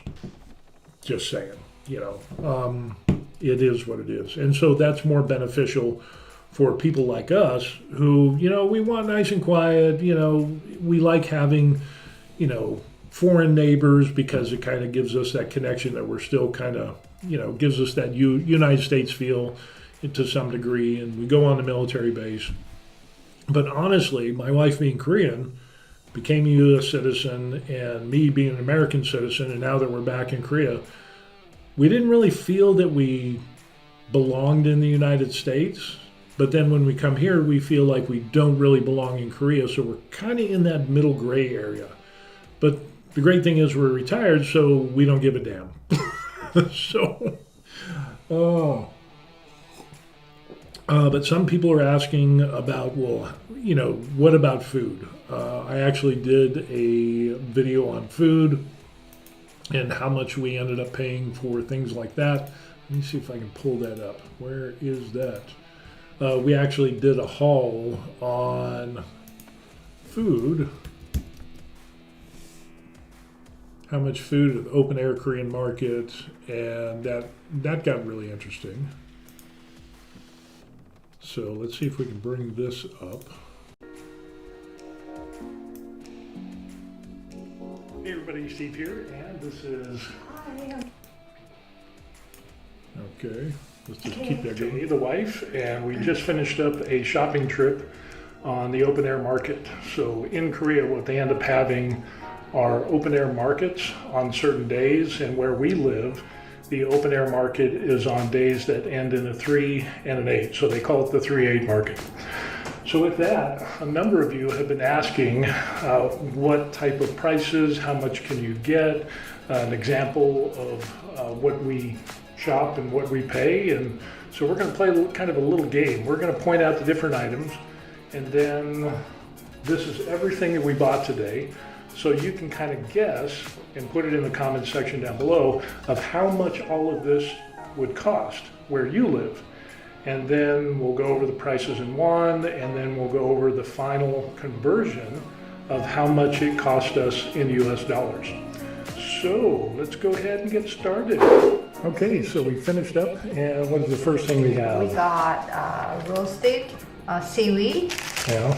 Just saying, it is what it is. And so that's more beneficial for people like us who, we want nice and quiet, we like having, foreign neighbors because it kind of gives us that connection that we're still kind of, gives us that United States feel to some degree, and we go on the military base. But honestly, my wife being Korean became a U.S. citizen, and me being an American citizen, and now that we're back in Korea, we didn't really feel that we belonged in the United States. But then when we come here, we feel like we don't really belong in Korea, so we're kind of in that middle gray area. But the great thing is we're retired, so we don't give a damn. But some people are asking about, what about food? I actually did a video on food and how much we ended up paying for things like that. Let me see if I can pull that up. Where is that? We actually did a haul on food. How much food at the open air Korean market, and that got really interesting. So let's see if we can bring this up. Hey everybody, Steve here, and this is... Hi. Okay, let's just keep that going. The wife, and we just finished up a shopping trip on the open air market. So in Korea, what they end up having are open air markets on certain days, and where we live, the open air market is on days that end in a 3 and an 8. So they call it the 3-8 market. So with that, a number of you have been asking what type of prices, how much can you get, an example of what we shop and what we pay. And so we're going to play kind of a little game. We're going to point out the different items, and then this is everything that we bought today. So you can kind of guess and put it in the comment section down below of how much all of this would cost where you live. And then we'll go over the prices in won, and then we'll go over the final conversion of how much it cost us in US dollars. So let's go ahead and get started. Okay, so we finished up, and what is the first thing we have? We got roasted seaweed. Yeah.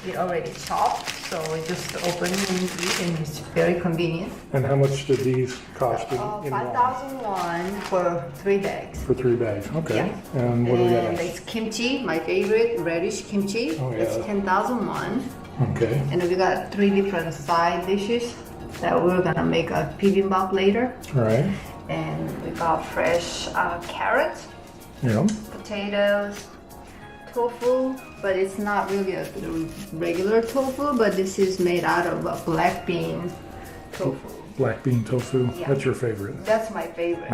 We already chopped, so we just open and eat, and it's very convenient. And how much did these cost in 5,001 for 3 bags. For 3 bags, okay. Yeah. And what do we got? And it's kimchi, my favorite, reddish kimchi. Oh, yeah. It's 10,001. Okay. And we got 3 different side dishes that we're gonna make a bibimbap later. All right. And we got fresh carrots, Yeah. potatoes, tofu, but it's not really a regular tofu, but this is made out of a black bean tofu. Black bean tofu, Yeah. That's your favorite. That's my favorite.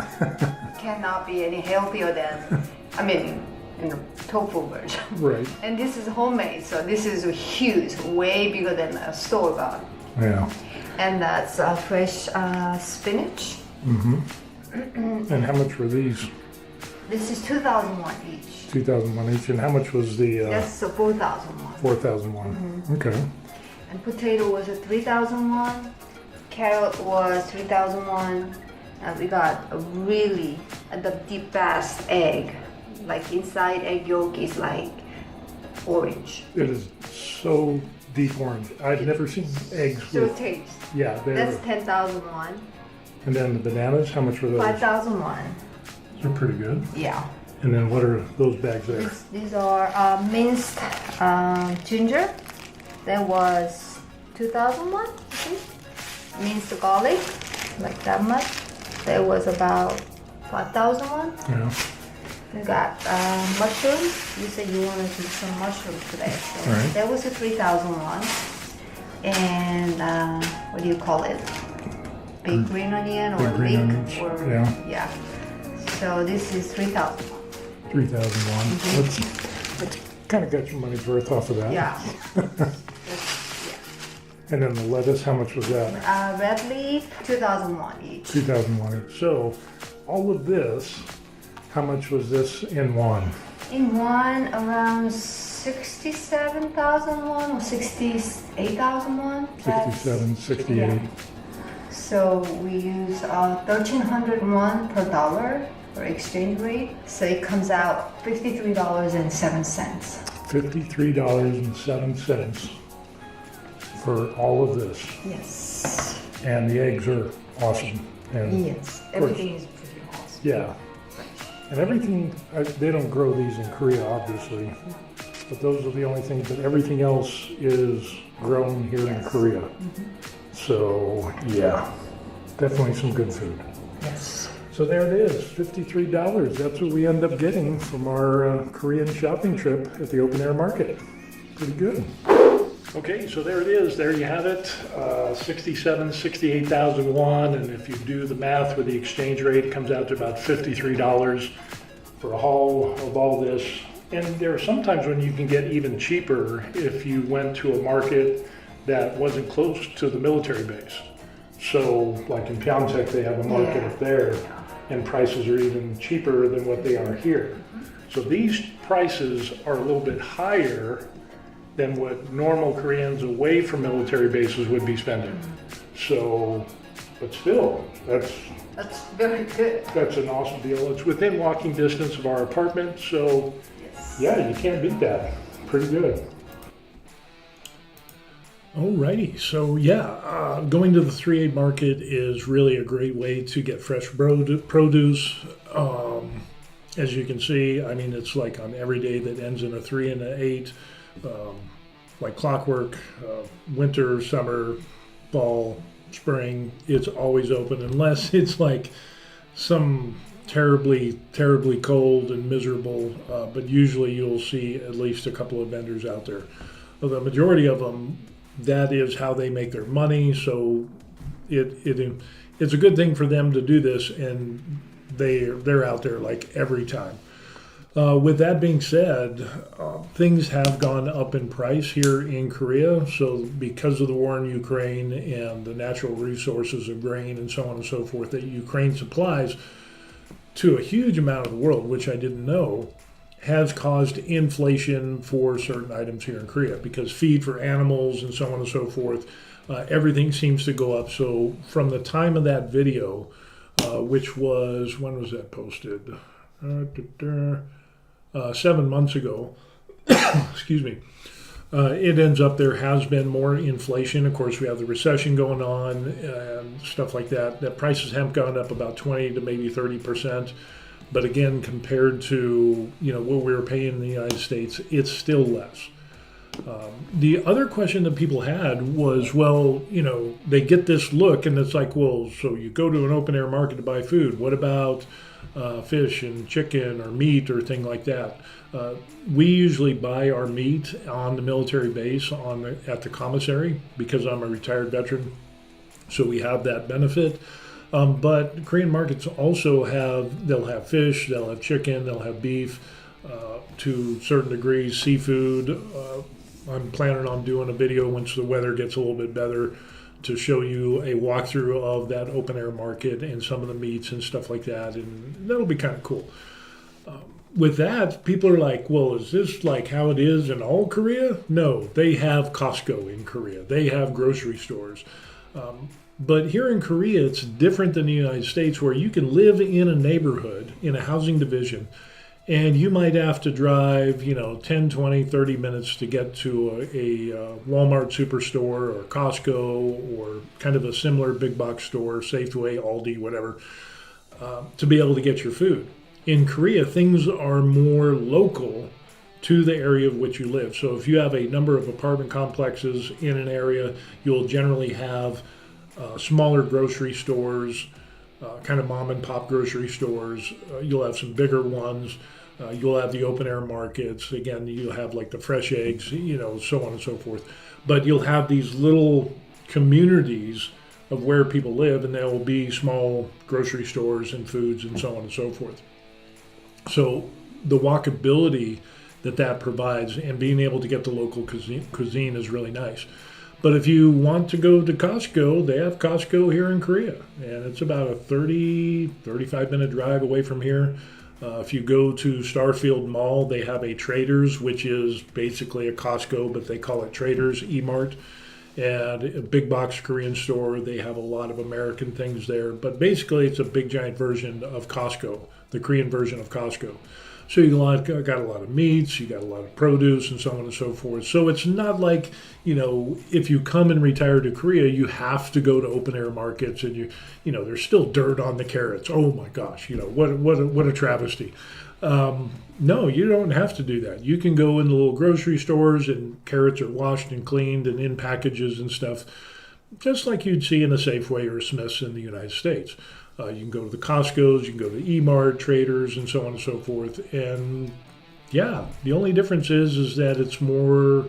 Cannot be any healthier than, in the tofu version. Right. And this is homemade, so this is huge, way bigger than a store-bought. Yeah. And that's fresh spinach. Mm-hmm. And how much were these? This is 2,001 each. 2,001 each. And how much was the That's 4,001. 4,001? Mm-hmm. Okay. And potato was a 3,001. Carrot was 3,001. And we got a really the best egg. Like inside egg yolk is like orange. It is so deep orange. I've never seen eggs So with... taste. Yeah. That's 10,001. And then the bananas, how much were those? 5,001. They're pretty good. Yeah. And then what are those bags there? These are minced ginger. That was 2,001, I think. Minced garlic, like that much. That was about 5,001. Yeah. We got mushrooms. You said you wanted to do some mushrooms today. So Right. that was a 3,001. And what do you call it? Big green onion or Big green onions, leek? Or, yeah. So this is 3,001. 3,001. Let's kind of got your money's worth off of that. Yeah. And then the lettuce, how much was that? Red leaf, 2,001 each. 2,001 each. So all of this, how much was this in won? In one, around 67,001 or 68,001. 67, 68. Yeah. So we use 1,301 per dollar for exchange rate. So it comes out $53.07. $53.07 for all of this. Yes. And the eggs are awesome. And Yes. Everything is pretty awesome. yeah. And everything, they don't grow these in Korea, obviously. But those are the only things, but everything else is grown here in Korea. So, yeah, definitely some good food. Yes. So there it is, $53. That's what we end up getting from our Korean shopping trip at the open air market. Pretty good. Okay, so there it is. There you have it. 68,000 won. And if you do the math with the exchange rate, it comes out to about $53 for a haul of all this. And there are sometimes when you can get even cheaper if you went to a market that wasn't close to the military base. So like in Pyeongtaek, they have a market up there. and prices are even cheaper than what they are here. So these prices are a little bit higher than what normal Koreans away from military bases would be spending. So, but still, that's very good. That's an awesome deal. It's within walking distance of our apartment, so Yes. yeah, you can't beat that. Pretty good. Alrighty, so yeah, going to the 3A market is really a great way to get fresh produce. As you can see, I mean, it's like on every day that ends in a 3 and an 8, like clockwork, winter, summer, fall, spring, it's always open unless it's like some terribly cold and miserable, but usually you'll see at least a couple of vendors out there. Well, the majority of them, that is how they make their money, so it's a good thing for them to do this, and they're out there like every time. With that being said, things have gone up in price here in Korea. So because of the war in Ukraine and the natural resources of grain and so on and so forth that Ukraine supplies to a huge amount of the world, which I didn't know, has caused inflation for certain items here in Korea, because feed for animals and so on and so forth, everything seems to go up. So from the time of that video, which was, when was that posted? 7 months ago, excuse me, it ends up there has been more inflation. Of course, we have the recession going on and stuff like that. That prices have gone up about 20 to maybe 30%. But again, compared to what we were paying in the United States, it's still less. The other question that people had was, well, they get this look and it's like, well, so you go to an open air market to buy food. What about fish and chicken or meat or thing like that? We usually buy our meat on the military base at the commissary, because I'm a retired veteran, so we have that benefit. But Korean markets also they'll have fish, they'll have chicken, they'll have beef, to certain degrees, seafood. I'm planning on doing a video once the weather gets a little bit better to show you a walkthrough of that open air market and some of the meats and stuff like that, and that'll be kind of cool. With that, people are like, well, is this like how it is in all Korea? No, they have Costco in Korea. They have grocery stores. But here in Korea, it's different than the United States, where you can live in a neighborhood, in a housing division, and you might have to drive, 10, 20, 30 minutes to get to a Walmart superstore or Costco or kind of a similar big box store, Safeway, Aldi, whatever, to be able to get your food. In Korea, things are more local to the area of which you live. So if you have a number of apartment complexes in an area, you'll generally have smaller grocery stores, kind of mom and pop grocery stores. You'll have some bigger ones. You'll have the open air markets. Again, you'll have like the fresh eggs, so on and so forth. But you'll have these little communities of where people live, and there will be small grocery stores and foods and so on and so forth. So the walkability that provides and being able to get the local cuisine is really nice. But if you want to go to Costco, they have Costco here in Korea, and it's about a 35 minute drive away from here. If you go to Starfield Mall, they have a Traders, which is basically a Costco, but they call it Traders, E-Mart, and a big box Korean store. They have a lot of American things there, but basically it's a big giant version of Costco, the Korean version of Costco. So you got a lot of meats, you got a lot of produce, and so on and so forth. So it's not like, if you come and retire to Korea, you have to go to open air markets, and there's still dirt on the carrots. Oh my gosh, what a travesty. No, you don't have to do that. You can go in the little grocery stores, and carrots are washed and cleaned and in packages and stuff, just like you'd see in a Safeway or a Smith's in the United States. You can go to the Costco's, you can go to E-Mart, Traders, and so on and so forth. And yeah, the only difference is that it's more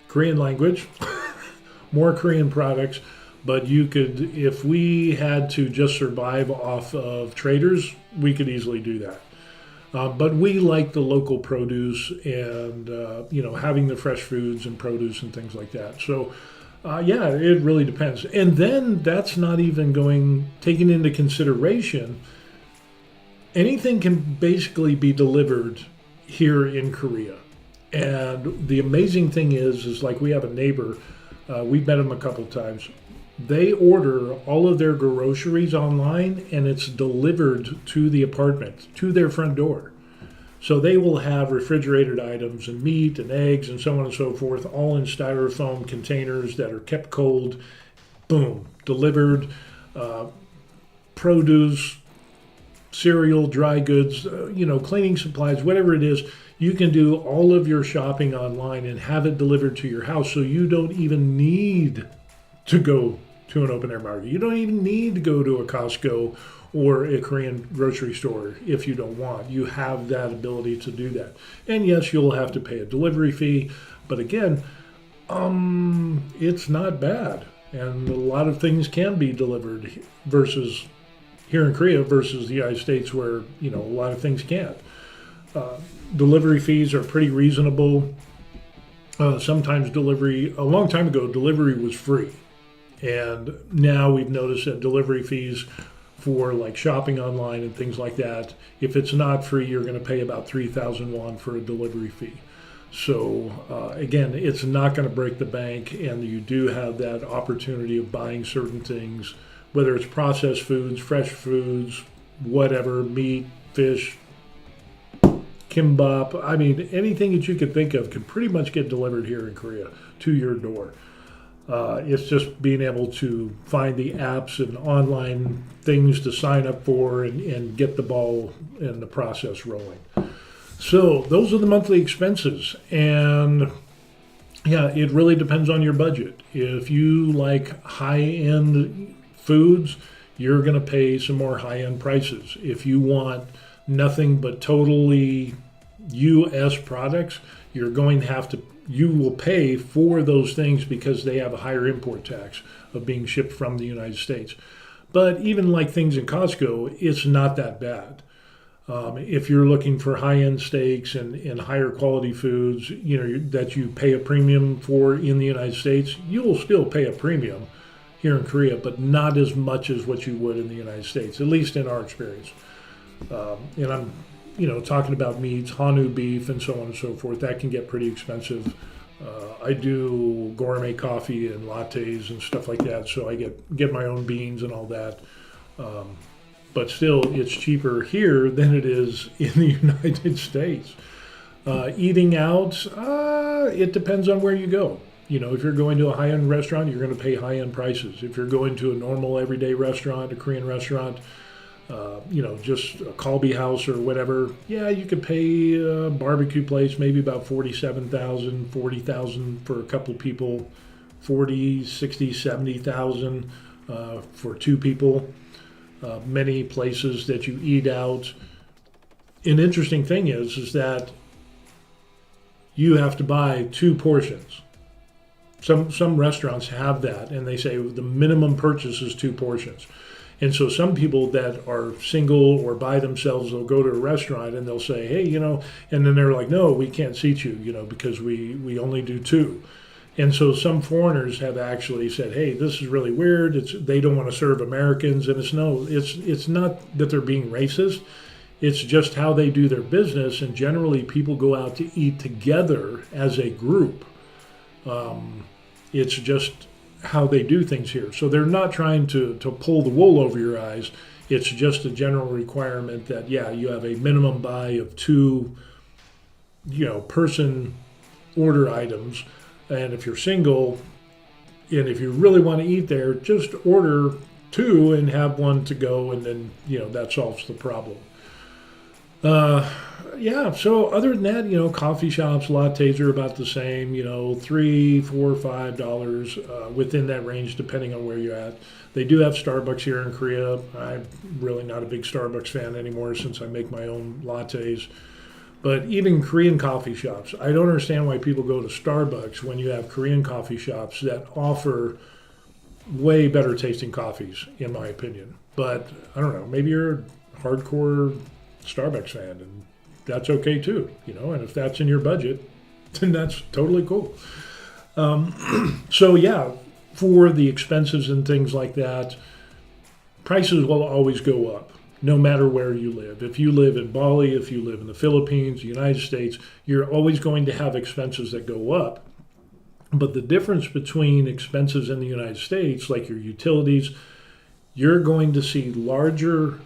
Korean language, more Korean products. But you could, if we had to just survive off of Traders, we could easily do that. But we like the local produce and, having the fresh foods and produce and things like that. So, yeah, it really depends. And then that's not even taking into consideration anything can basically be delivered here in Korea. And the amazing thing is like we have a neighbor, we've met him a couple times. They order all of their groceries online and it's delivered to the apartment, to their front door. So they will have refrigerated items and meat and eggs and so on and so forth, all in styrofoam containers that are kept cold. Boom, delivered. Produce, cereal, dry goods, cleaning supplies, whatever it is. You can do all of your shopping online and have it delivered to your house, so you don't even need to go to an open air market. You don't even need to go to a Costco or a Korean grocery store if you don't want. You have that ability to do that. And yes, you'll have to pay a delivery fee, but again, it's not bad. And a lot of things can be delivered versus here in Korea versus the United States where, a lot of things can't. Delivery fees are pretty reasonable. Sometimes a long time ago, delivery was free. And now we've noticed that delivery fees for like shopping online and things like that, if it's not free, you're going to pay about 3,000 won for a delivery fee. So again, it's not going to break the bank, and you do have that opportunity of buying certain things, whether it's processed foods, fresh foods, whatever, meat, fish, kimbap. I mean, anything that you could think of can pretty much get delivered here in Korea to your door. It's just being able to find the apps and online things to sign up for and get the ball and the process rolling. So those are the monthly expenses. And yeah, it really depends on your budget. If you like high-end foods, you're going to pay some more high-end prices. If you want nothing but totally U.S. products, you're going to have to you will pay for those things because they have a higher import tax of being shipped from the United States. But even like things in Costco, it's not that bad. If you're looking for high-end steaks and higher quality foods, that you pay a premium for in the United States, you will still pay a premium here in Korea, but not as much as what you would in the United States, at least in our experience. And I'm talking about meats, Hanu beef, and so on and so forth. That can get pretty expensive. I do gourmet coffee and lattes and stuff like that, so I get my own beans and all that. But still, it's cheaper here than it is in the United States. Eating out, it depends on where you go. If you're going to a high-end restaurant, you're going to pay high-end prices. If you're going to a normal everyday restaurant, a Korean restaurant, just a Kalbi house or whatever, yeah, you could pay a barbecue place maybe about 47,000, 40,000 for a couple of people, 40, 60, 70,000 for two people. Many places that you eat out. An interesting thing is that you have to buy two portions. Some restaurants have that, and they say the minimum purchase is two portions. And so some people that are single or by themselves, they'll go to a restaurant and they'll say, hey, and then they're like, no, we can't seat you, because we only do two. And so some foreigners have actually said, hey, this is really weird. They don't want to serve Americans. And it's not that they're being racist. It's just how they do their business. And generally people go out to eat together as a group. It's just how they do things here. So they're not trying to pull the wool over your eyes. It's just a general requirement that, yeah, you have a minimum buy of two, person order items. And if you're single, and if you really want to eat there, just order two and have one to go, and then, that solves the problem. So other than that, coffee shops, lattes are about the same, $3, $4, $5 within that range, depending on where you're at. They do have Starbucks here in Korea. I'm really not a big Starbucks fan anymore since I make my own lattes. But even Korean coffee shops, I don't understand why people go to Starbucks when you have Korean coffee shops that offer way better tasting coffees, in my opinion. But I don't know, maybe you're a hardcore Starbucks fan, and that's okay too, and if that's in your budget, then that's totally cool. So yeah, for the expenses and things like that, prices will always go up no matter where you live. If you live in Bali, if you live in the Philippines, the United States, you're always going to have expenses that go up. But the difference between expenses in the United States, like your utilities, you're going to see larger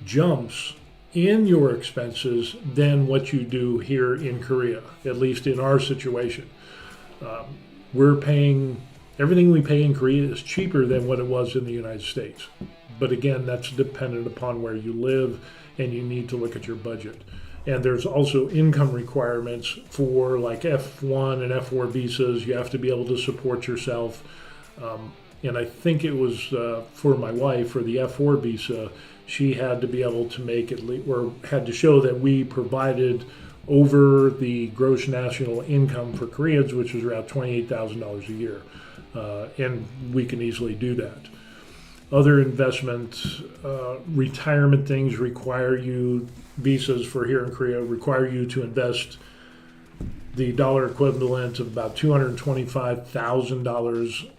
jumps in your expenses than what you do here in Korea, at least in our situation. We're paying, everything we pay in Korea is cheaper than what it was in the United States. But again, that's dependent upon where you live, and you need to look at your budget. And there's also income requirements for like F1 and F4 visas. You have to be able to support yourself. And I think it was for my wife, for the F4 visa, she had to be able to make at least, or had to show that we provided over the gross national income for Koreans, which was around $28,000 a year. And we can easily do that. Other investments, retirement things require you, visas for here in Korea require you to invest the dollar equivalent of about $225,000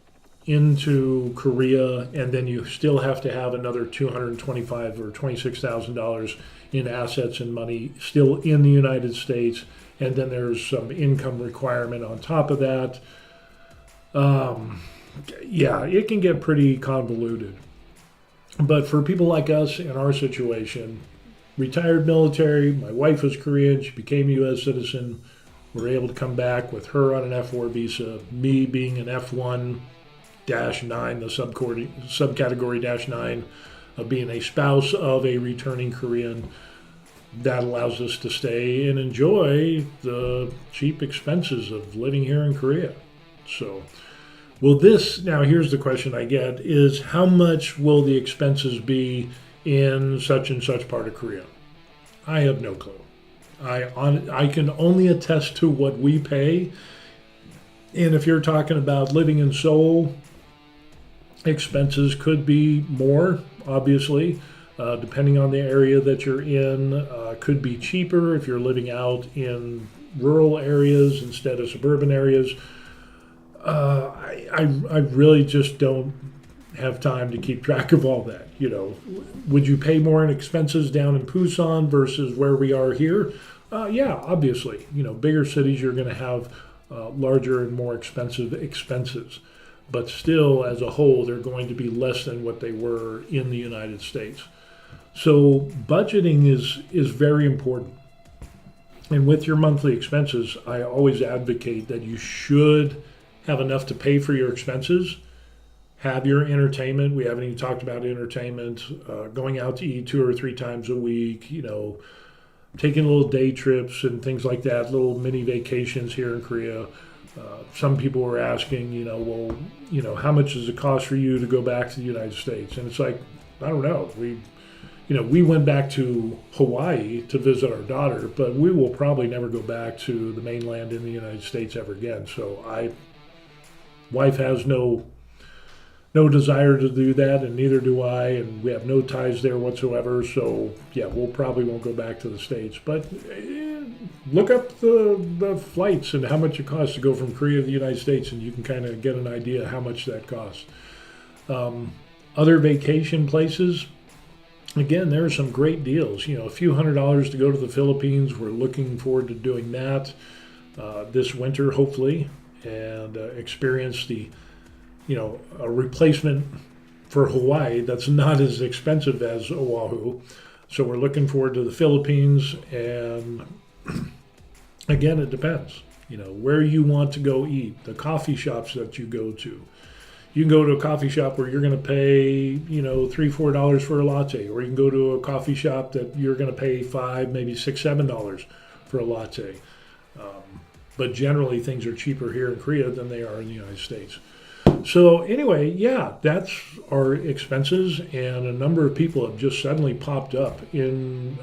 into Korea, and then you still have to have another $225,000 or $26,000 in assets and money still in the United States, and then there's some income requirement on top of that. Yeah, it can get pretty convoluted. But for people like us in our situation, retired military, my wife was Korean, she became a U.S. citizen, we're able to come back with her on an F4 visa, me being an F1-9, the subcategory -9, of being a spouse of a returning Korean. That allows us to stay and enjoy the cheap expenses of living here in Korea. So, will this, now here's the question I get, is how much will the expenses be in such and such part of Korea? I have no clue. I can only attest to what we pay. And if you're talking about living in Seoul, expenses could be more, obviously, depending on the area that you're in. Could be cheaper if you're living out in rural areas instead of suburban areas. I really just don't have time to keep track of all that. You know, would you pay more in expenses down in Busan versus where we are here? Yeah, obviously. You know, bigger cities, you're going to have larger and more expensive expenses. But still, as a whole, they're going to be less than what they were in the United States. So budgeting is very important. And with your monthly expenses, I always advocate that you should have enough to pay for your expenses. Have your entertainment. We haven't even talked about entertainment. Going out to eat 2 or 3 times a week, you know, taking little day trips and things like that, little mini vacations here in Korea. Some people were asking, you know, well, you know, how much does it cost for you to go back to the United States? And it's like, I don't know. We went back to Hawaii to visit our daughter, but we will probably never go back to the mainland in the United States ever again. So wife has no desire to do that, and neither do I, and we have no ties there whatsoever. So yeah, we'll probably won't go back to the States. But look up the flights and how much it costs to go from Korea to the United States, and you can kind of get an idea how much that costs. Other vacation places, again, there are some great deals. You know, a few $100s to go to the Philippines. We're looking forward to doing that this winter, hopefully, and experience a replacement for Hawaii that's not as expensive as Oahu. So we're looking forward to the Philippines, and again, it depends, you know, where you want to go eat, the coffee shops that you go to. You can go to a coffee shop where you're going to pay, you know, $3, $4 for a latte, or you can go to a coffee shop that you're going to pay $5, maybe $6, $7 for a latte. But generally, things are cheaper here in Korea than they are in the United States. So anyway, yeah, that's our expenses, and a number of people have just suddenly popped up in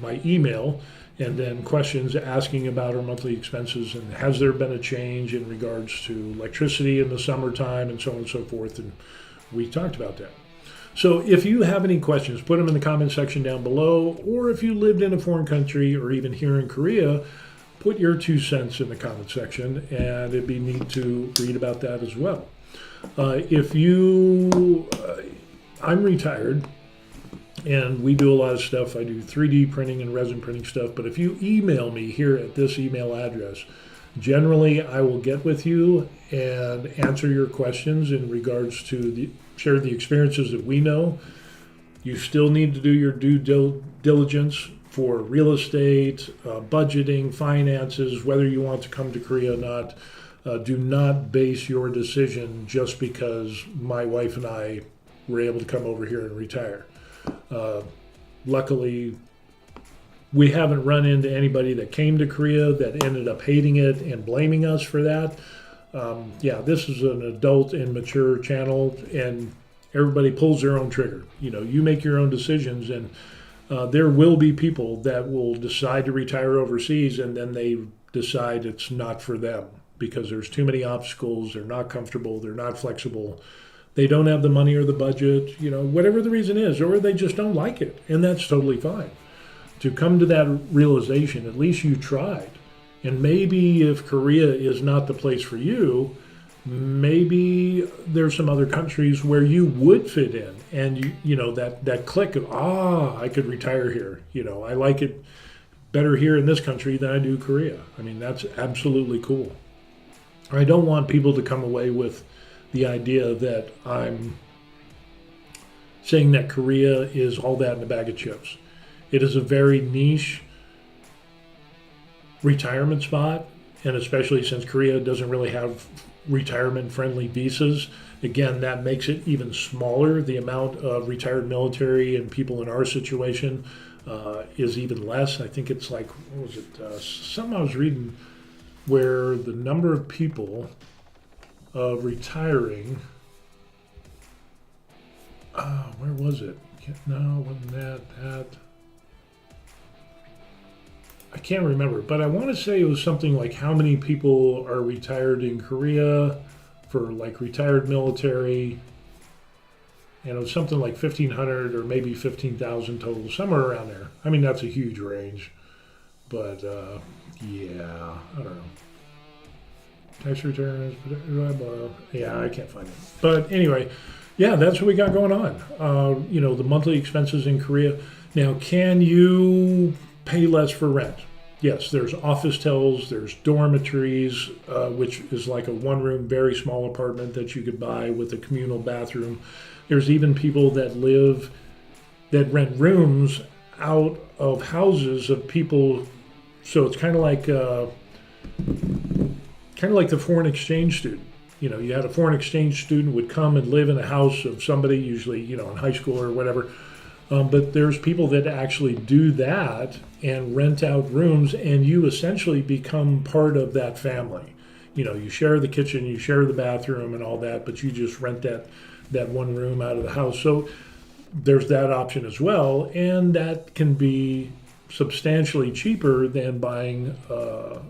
my email, and then questions asking about our monthly expenses, and has there been a change in regards to electricity in the summertime, and so on and so forth, and we talked about that. So if you have any questions, put them in the comment section down below, or if you lived in a foreign country or even here in Korea, put your 2 cents in the comment section, and it'd be neat to read about that as well. I'm retired, And we do a lot of stuff. I do 3D printing and resin printing stuff. But if you email me here at this email address, generally I will get with you and answer your questions in regards to share the experiences that we know. You still need to do your due diligence for real estate, budgeting, finances, whether you want to come to Korea or not. Do not base your decision just because my wife and I were able to come over here and retire. Luckily, we haven't run into anybody that came to Korea that ended up hating it and blaming us for that. This is an adult and mature channel, and everybody pulls their own trigger. You make your own decisions, and there will be people that will decide to retire overseas, and then they decide it's not for them because there's too many obstacles. They're not comfortable. They're not flexible. They don't have the money or the budget, whatever the reason is, or they just don't like it. And that's totally fine. To come to that realization, at least you tried. And maybe if Korea is not the place for you, maybe there's some other countries where you would fit in. And, that click of, I could retire here. I like it better here in this country than I do Korea. I mean, that's absolutely cool. I don't want people to come away with the idea that I'm saying that Korea is all that in a bag of chips. It is a very niche retirement spot, and especially since Korea doesn't really have retirement-friendly visas, again, that makes it even smaller. The amount of retired military and people in our situation is even less. I think it's like, what was it? Something I was reading where the number of people retiring. Where was it? No, wasn't that. I can't remember, but I want to say it was something like how many people are retired in Korea for like retired military, and it was something like 1,500 or maybe 15,000 total, somewhere around there. I mean, that's a huge range, but I don't know. Tax returns, I can't find it. But anyway, that's what we got going on. The monthly expenses in Korea. Now, can you pay less for rent? Yes, there's office tels, there's dormitories, which is like a one-room, very small apartment that you could buy with a communal bathroom. There's even people that rent rooms out of houses of people. So it's kind of like the foreign exchange student. You had a foreign exchange student would come and live in a house of somebody, usually, in high school or whatever. But there's people that actually do that and rent out rooms, and you essentially become part of that family. You share the kitchen, you share the bathroom and all that, but you just rent that one room out of the house. So there's that option as well, and that can be substantially cheaper than buying a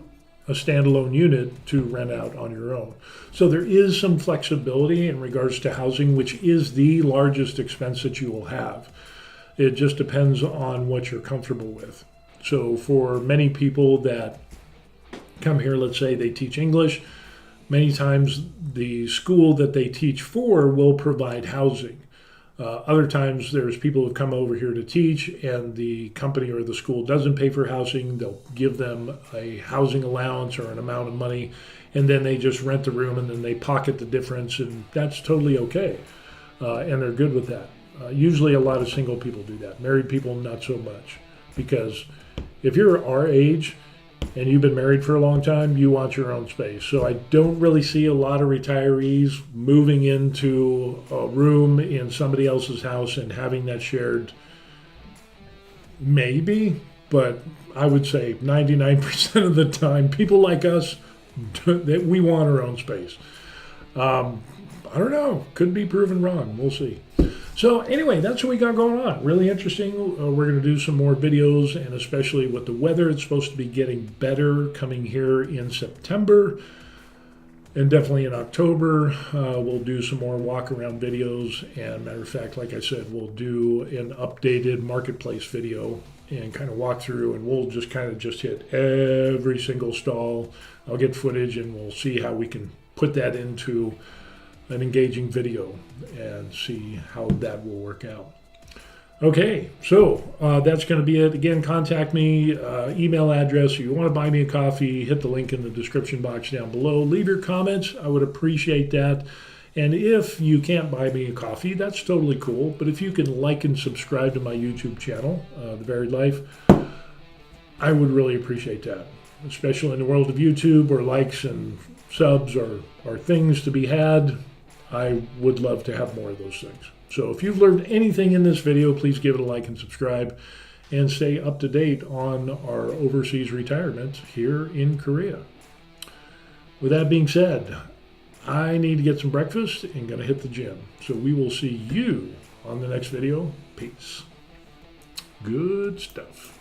standalone unit to rent out on your own. So there is some flexibility in regards to housing, which is the largest expense that you will have. It just depends on what you're comfortable with. So for many people that come here, let's say they teach English, many times the school that they teach for will provide housing. Other times there's people who come over here to teach and the company or the school doesn't pay for housing. They'll give them a housing allowance or an amount of money, and then they just rent the room and then they pocket the difference, and that's totally okay. And they're good with that. Usually a lot of single people do that. Married people, not so much. Because if you're our age and you've been married for a long time, you want your own space. So I don't really see a lot of retirees moving into a room in somebody else's house and having that shared. Maybe, but I would say 99% of the time, people like us, that we want our own space. I don't know. Could be proven wrong. We'll see. So anyway, that's what we got going on. Really interesting. We're going to do some more videos, and especially with the weather, it's supposed to be getting better coming here in September, and definitely in October. We'll do some more walk around videos, and matter of fact, like I said, we'll do an updated marketplace video and kind of walk through, and we'll just kind of just hit every single stall. I'll get footage, and we'll see how we can put that into an engaging video and see how that will work out. Okay, so that's going to be it. Again, contact me, email address. If you want to buy me a coffee, hit the link in the description box down below. Leave your comments. I would appreciate that. And if you can't buy me a coffee, that's totally cool. But if you can like and subscribe to my YouTube channel, The Varied Life, I would really appreciate that, especially in the world of YouTube where likes and subs are things to be had. I would love to have more of those things. So if you've learned anything in this video, please give it a like and subscribe and stay up to date on our overseas retirement here in Korea. With that being said, I need to get some breakfast and gonna hit the gym. So we will see you on the next video. Peace. Good stuff.